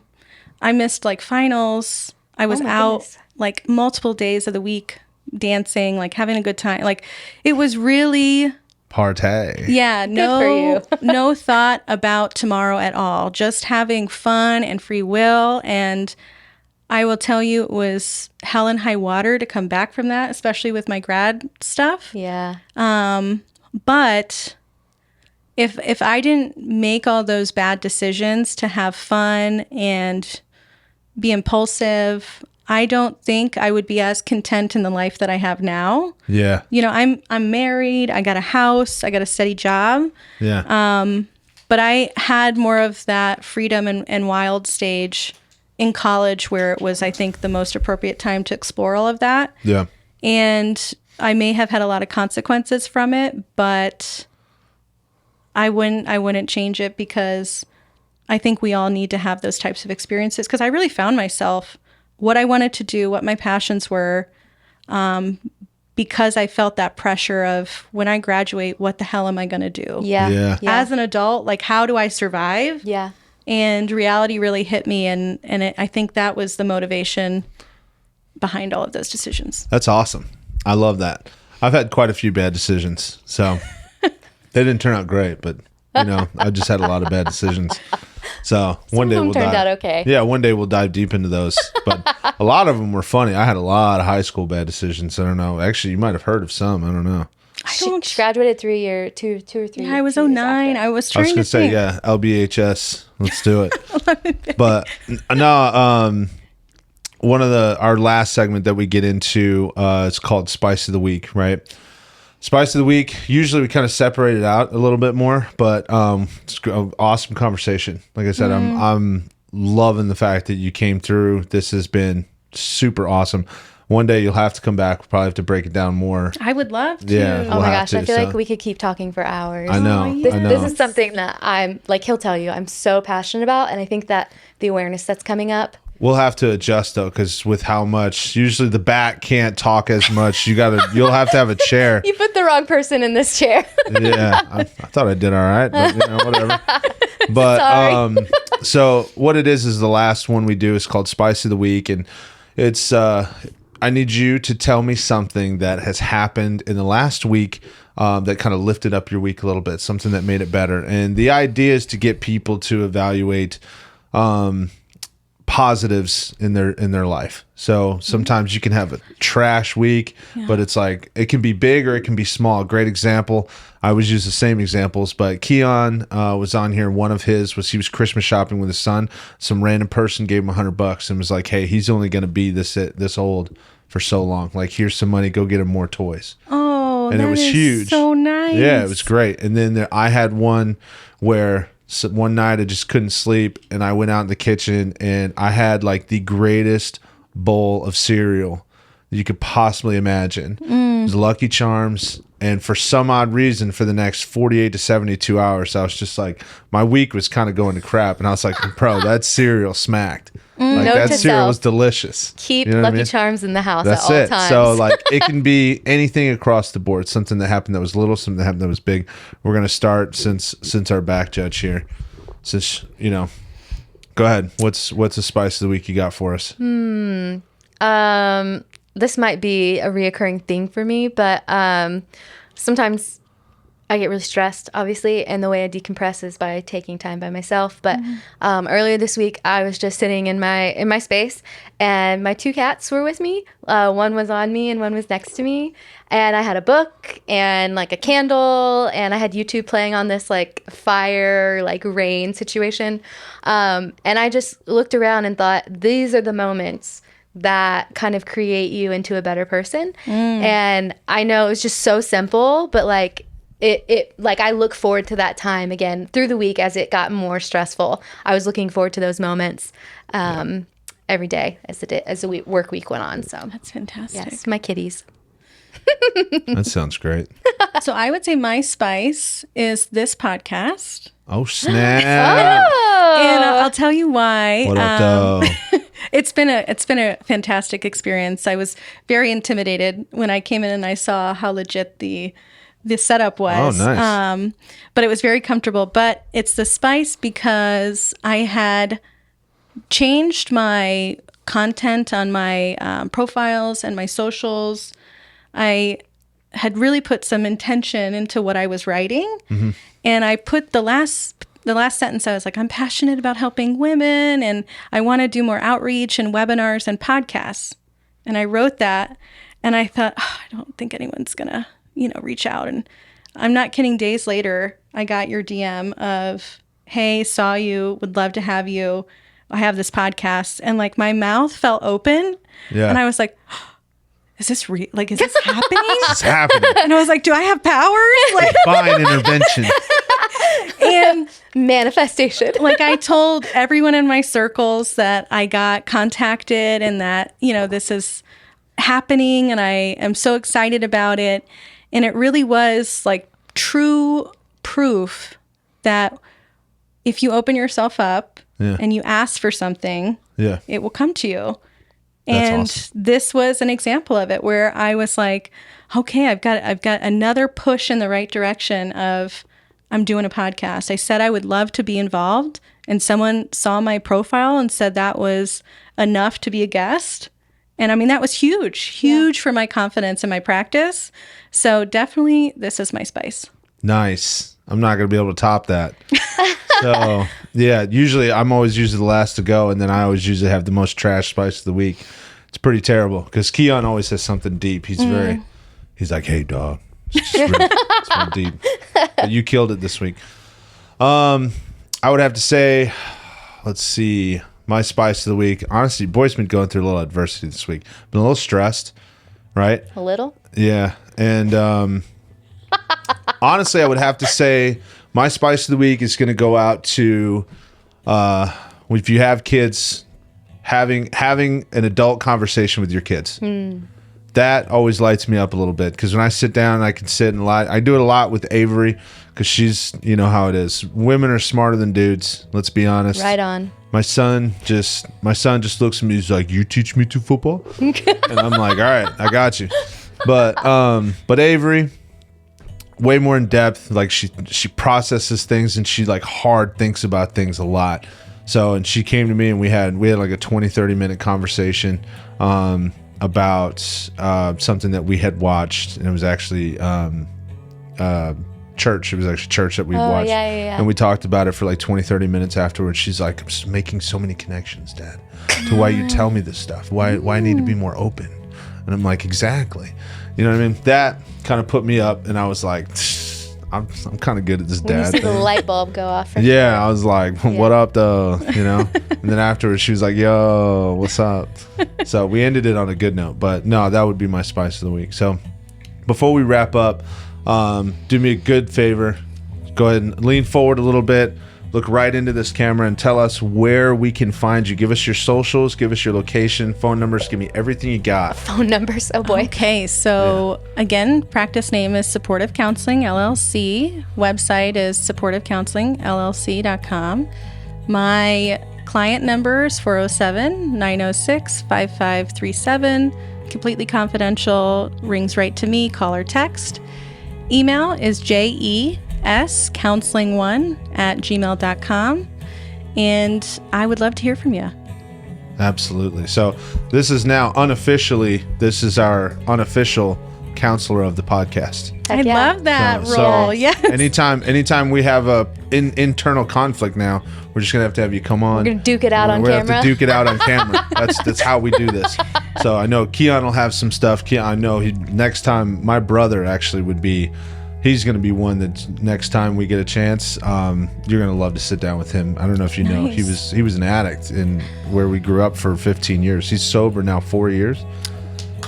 missed like finals. I was out goodness. like multiple days of the week dancing, like having a good time. Like it was really Partay. Yeah, for no thought about tomorrow at all. Just having fun and free will. And I will tell you, it was hell and high water to come back from that, especially with my grad stuff. Yeah. But if I didn't make all those bad decisions to have fun and be impulsive, I don't think I would be as content in the life that I have now. Yeah. I'm married, I got a house, I got a steady job. Yeah. But I had more of that freedom and wild stage in college, where it was, I think, the most appropriate time to explore all of that. Yeah. And I may have had a lot of consequences from it, but I wouldn't change it, because I think we all need to have those types of experiences, because I really found myself, what I wanted to do, what my passions were, because I felt that pressure of, when I graduate, what the hell am I going to do? Yeah. As an adult, like, how do I survive? Yeah. And reality really hit me, and I think that was the motivation behind all of those decisions. That's awesome. I love that. I've had quite a few bad decisions, so they didn't turn out great, but I just had a lot of bad decisions. So one day we'll turned out okay. Yeah, one day we'll dive deep into those. But a lot of them were funny. I had a lot of high school bad decisions. I don't know. Actually, you might have heard of some. I don't know. She graduated 3 year, two or three. Yeah, I was 2 years 09. after. I was I was trying going to to say, think. yeah, LBHS. Let's do it. But no, one of our last segment that we get into, it's called Spice of the Week, right? Spice of the Week, usually we kind of separate it out a little bit more, but it's an awesome conversation. Like I said, I'm loving the fact that you came through. This has been super awesome. One day you'll have to come back. We'll probably have to break it down more. I would love to. Yeah. Oh We'll my have gosh, to, I feel so. like we could keep talking for hours. I know. yeah. I know. This is something that I'm, like, he'll tell you, I'm so passionate about. And I think that the awareness that's coming up. We'll have to adjust though, because with how much, usually the back can't talk as much. You'll have to have a chair. You put the wrong person in this chair. Yeah, I thought I did all right, but whatever. But Sorry. so what it is the last one we do is called Spice of the Week, and it's I need you to tell me something that has happened in the last week that kind of lifted up your week a little bit, something that made it better. And the idea is to get people to evaluate positives in their life. So sometimes you can have a trash week, but it's like, it can be big or it can be small. Great example. I always use the same examples, but Keon was on here. One of his was, he was Christmas shopping with his son. Some random person gave him $100 and was like, hey, he's only going to be this old for so long. Like, here's some money, go get him more toys. Oh, And it that was is huge. so nice. Yeah, it was great. And then I had one where one night I just couldn't sleep, and I went out in the kitchen and I had like the greatest bowl of cereal you could possibly imagine. It was Lucky Charms, and for some odd reason, for the next 48 to 72 hours, I was just like, my week was kind of going to crap, and I was like, bro, that cereal smacked. Like, Note that to cereal self, was delicious. Keep You know what I Lucky mean? Charms in the house That's at all it. times. So like, it can be anything across the board. Something that happened that was little, something that happened that was big. We're gonna start since our back judge here. Since go ahead. What's a spice of the week you got for us? This might be a reoccurring thing for me, but sometimes I get really stressed, obviously, and the way I decompress is by taking time by myself. But earlier this week, I was just sitting in my space, and my 2 cats were with me. One was on me, and one was next to me. And I had a book and like a candle, and I had YouTube playing on this like fire, like rain situation. And I just looked around and thought, these are the moments that kind of create you into a better person. And I know it was just so simple, but like it like I look forward to that time again through the week as it got more stressful. I was looking forward to those moments every day as the work week went on. So That's fantastic. yes, my kitties. That sounds great. So I would say my spice is this podcast. Oh snap! And I'll tell you why. What up, though? It's been a fantastic experience. I was very intimidated when I came in and I saw how legit the setup was. Oh, nice. But it was very comfortable. But it's the spice because I had changed my content on my profiles and my socials. I had really put some intention into what I was writing. And I put the last sentence, I was like, I'm passionate about helping women and I want to do more outreach and webinars and podcasts. And I wrote that and I thought, I don't think anyone's going to, reach out. And I'm not kidding. Days later, I got your DM of, hey, saw you, would love to have you. I have this podcast. And like my mouth fell open. Yeah. And I was like, is this real? Like, is this happening? It's happening. And I was like, do I have powers? Like, Divine intervention. and Manifestation. like I told everyone in my circles that I got contacted and that, this is happening, and I am so excited about it. And it really was like true proof that if you open yourself up and you ask for something, it will come to you. And awesome. This was an example of it where I was like, okay, I've got another push in the right direction of I'm doing a podcast. I said I would love to be involved, and someone saw my profile and said that was enough to be a guest. And I mean, that was huge for my confidence in my practice. So definitely this is my spice. Nice. I'm not going to be able to top that. So, yeah, I'm always usually the last to go, and then I always usually have the most trash spice of the week. It's pretty terrible because Keon always has something deep. He's like, hey, dog. It's real deep. But you killed it this week. I would have to say, let's see, my spice of the week. Honestly, boy's been going through a little adversity this week. Been a little stressed, right? A little? Yeah. And honestly, I would have to say my spice of the week is going to go out to if you have kids, having an adult conversation with your kids. That always lights me up a little bit because when I sit down, I can sit and lie. I do it a lot with Avery because she's, you know how it is. Women are smarter than dudes. Let's be honest. Right on. My son just looks at me. He's like, "You teach me to football," and I'm like, "All right, I got you." But Avery, way more in depth. Like she processes things and she like hard thinks about things a lot. So, and she came to me and we had like a 20-30 minute conversation about something that we had watched, and it was actually church. It was actually church that we watched. Yeah. And we talked about it for like 20-30 minutes afterwards. She's like, I'm just making so many connections, Dad, to why you tell me this stuff, why I need to be more open. And I'm like, exactly. You know what I mean? That kind of put me up, and I was like, I'm kind of good at this When you dad see the thing. light bulb go off. For Yeah, sure. I was like, what up, though? You know? And then afterwards, she was like, yo, what's up? So we ended it on a good note. But no, that would be my spice of the week. So before we wrap up, do me a good favor. Go ahead and lean forward a little bit. Look right into this camera and tell us where we can find you. Give us your socials. Give us your location, phone numbers. Give me everything you got. Phone numbers. Oh boy. Okay, so again, practice name is Supportive Counseling LLC. Website is supportivecounselingllc.com. My client number is 407-906-5537. Completely confidential. Rings right to me. Call or text. Email is JEScounseling1@gmail.com. And I would love to hear from you. Absolutely. So this is now unofficially, this is our unofficial counselor of the podcast. I love that So role. Yes. anytime we have a internal conflict now, we're just gonna have you come on. We're gonna duke it out on We're gonna camera. have to duke it out on camera. That's how we do this. So I know Keon will have some stuff. I know next time my brother actually would be. He's going to be one that next time we get a chance, you're going to love to sit down with him. I don't know if you know, he was an addict in where we grew up for 15 years. He's sober now 4 years.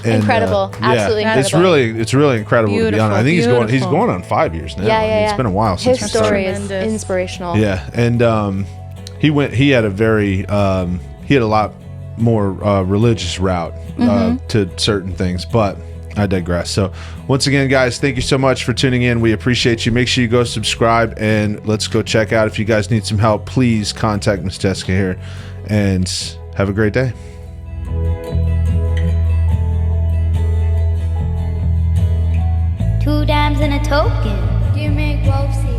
And, Incredible. Absolutely incredible. It's really incredible to be honest. I think he's Beautiful. going on 5 years now. Yeah, I mean, yeah. It's been a while since His we started. story is Tremendous. inspirational. Yeah, and he had a very he had a lot more religious route to certain things, but I digress. So once again, guys, thank you so much for tuning in. We appreciate you. Make sure you go subscribe, and let's go check out. If you guys need some help, please contact Miss Jessica here, and have a great day. 2 dimes and a token. Do you make 12 seeds?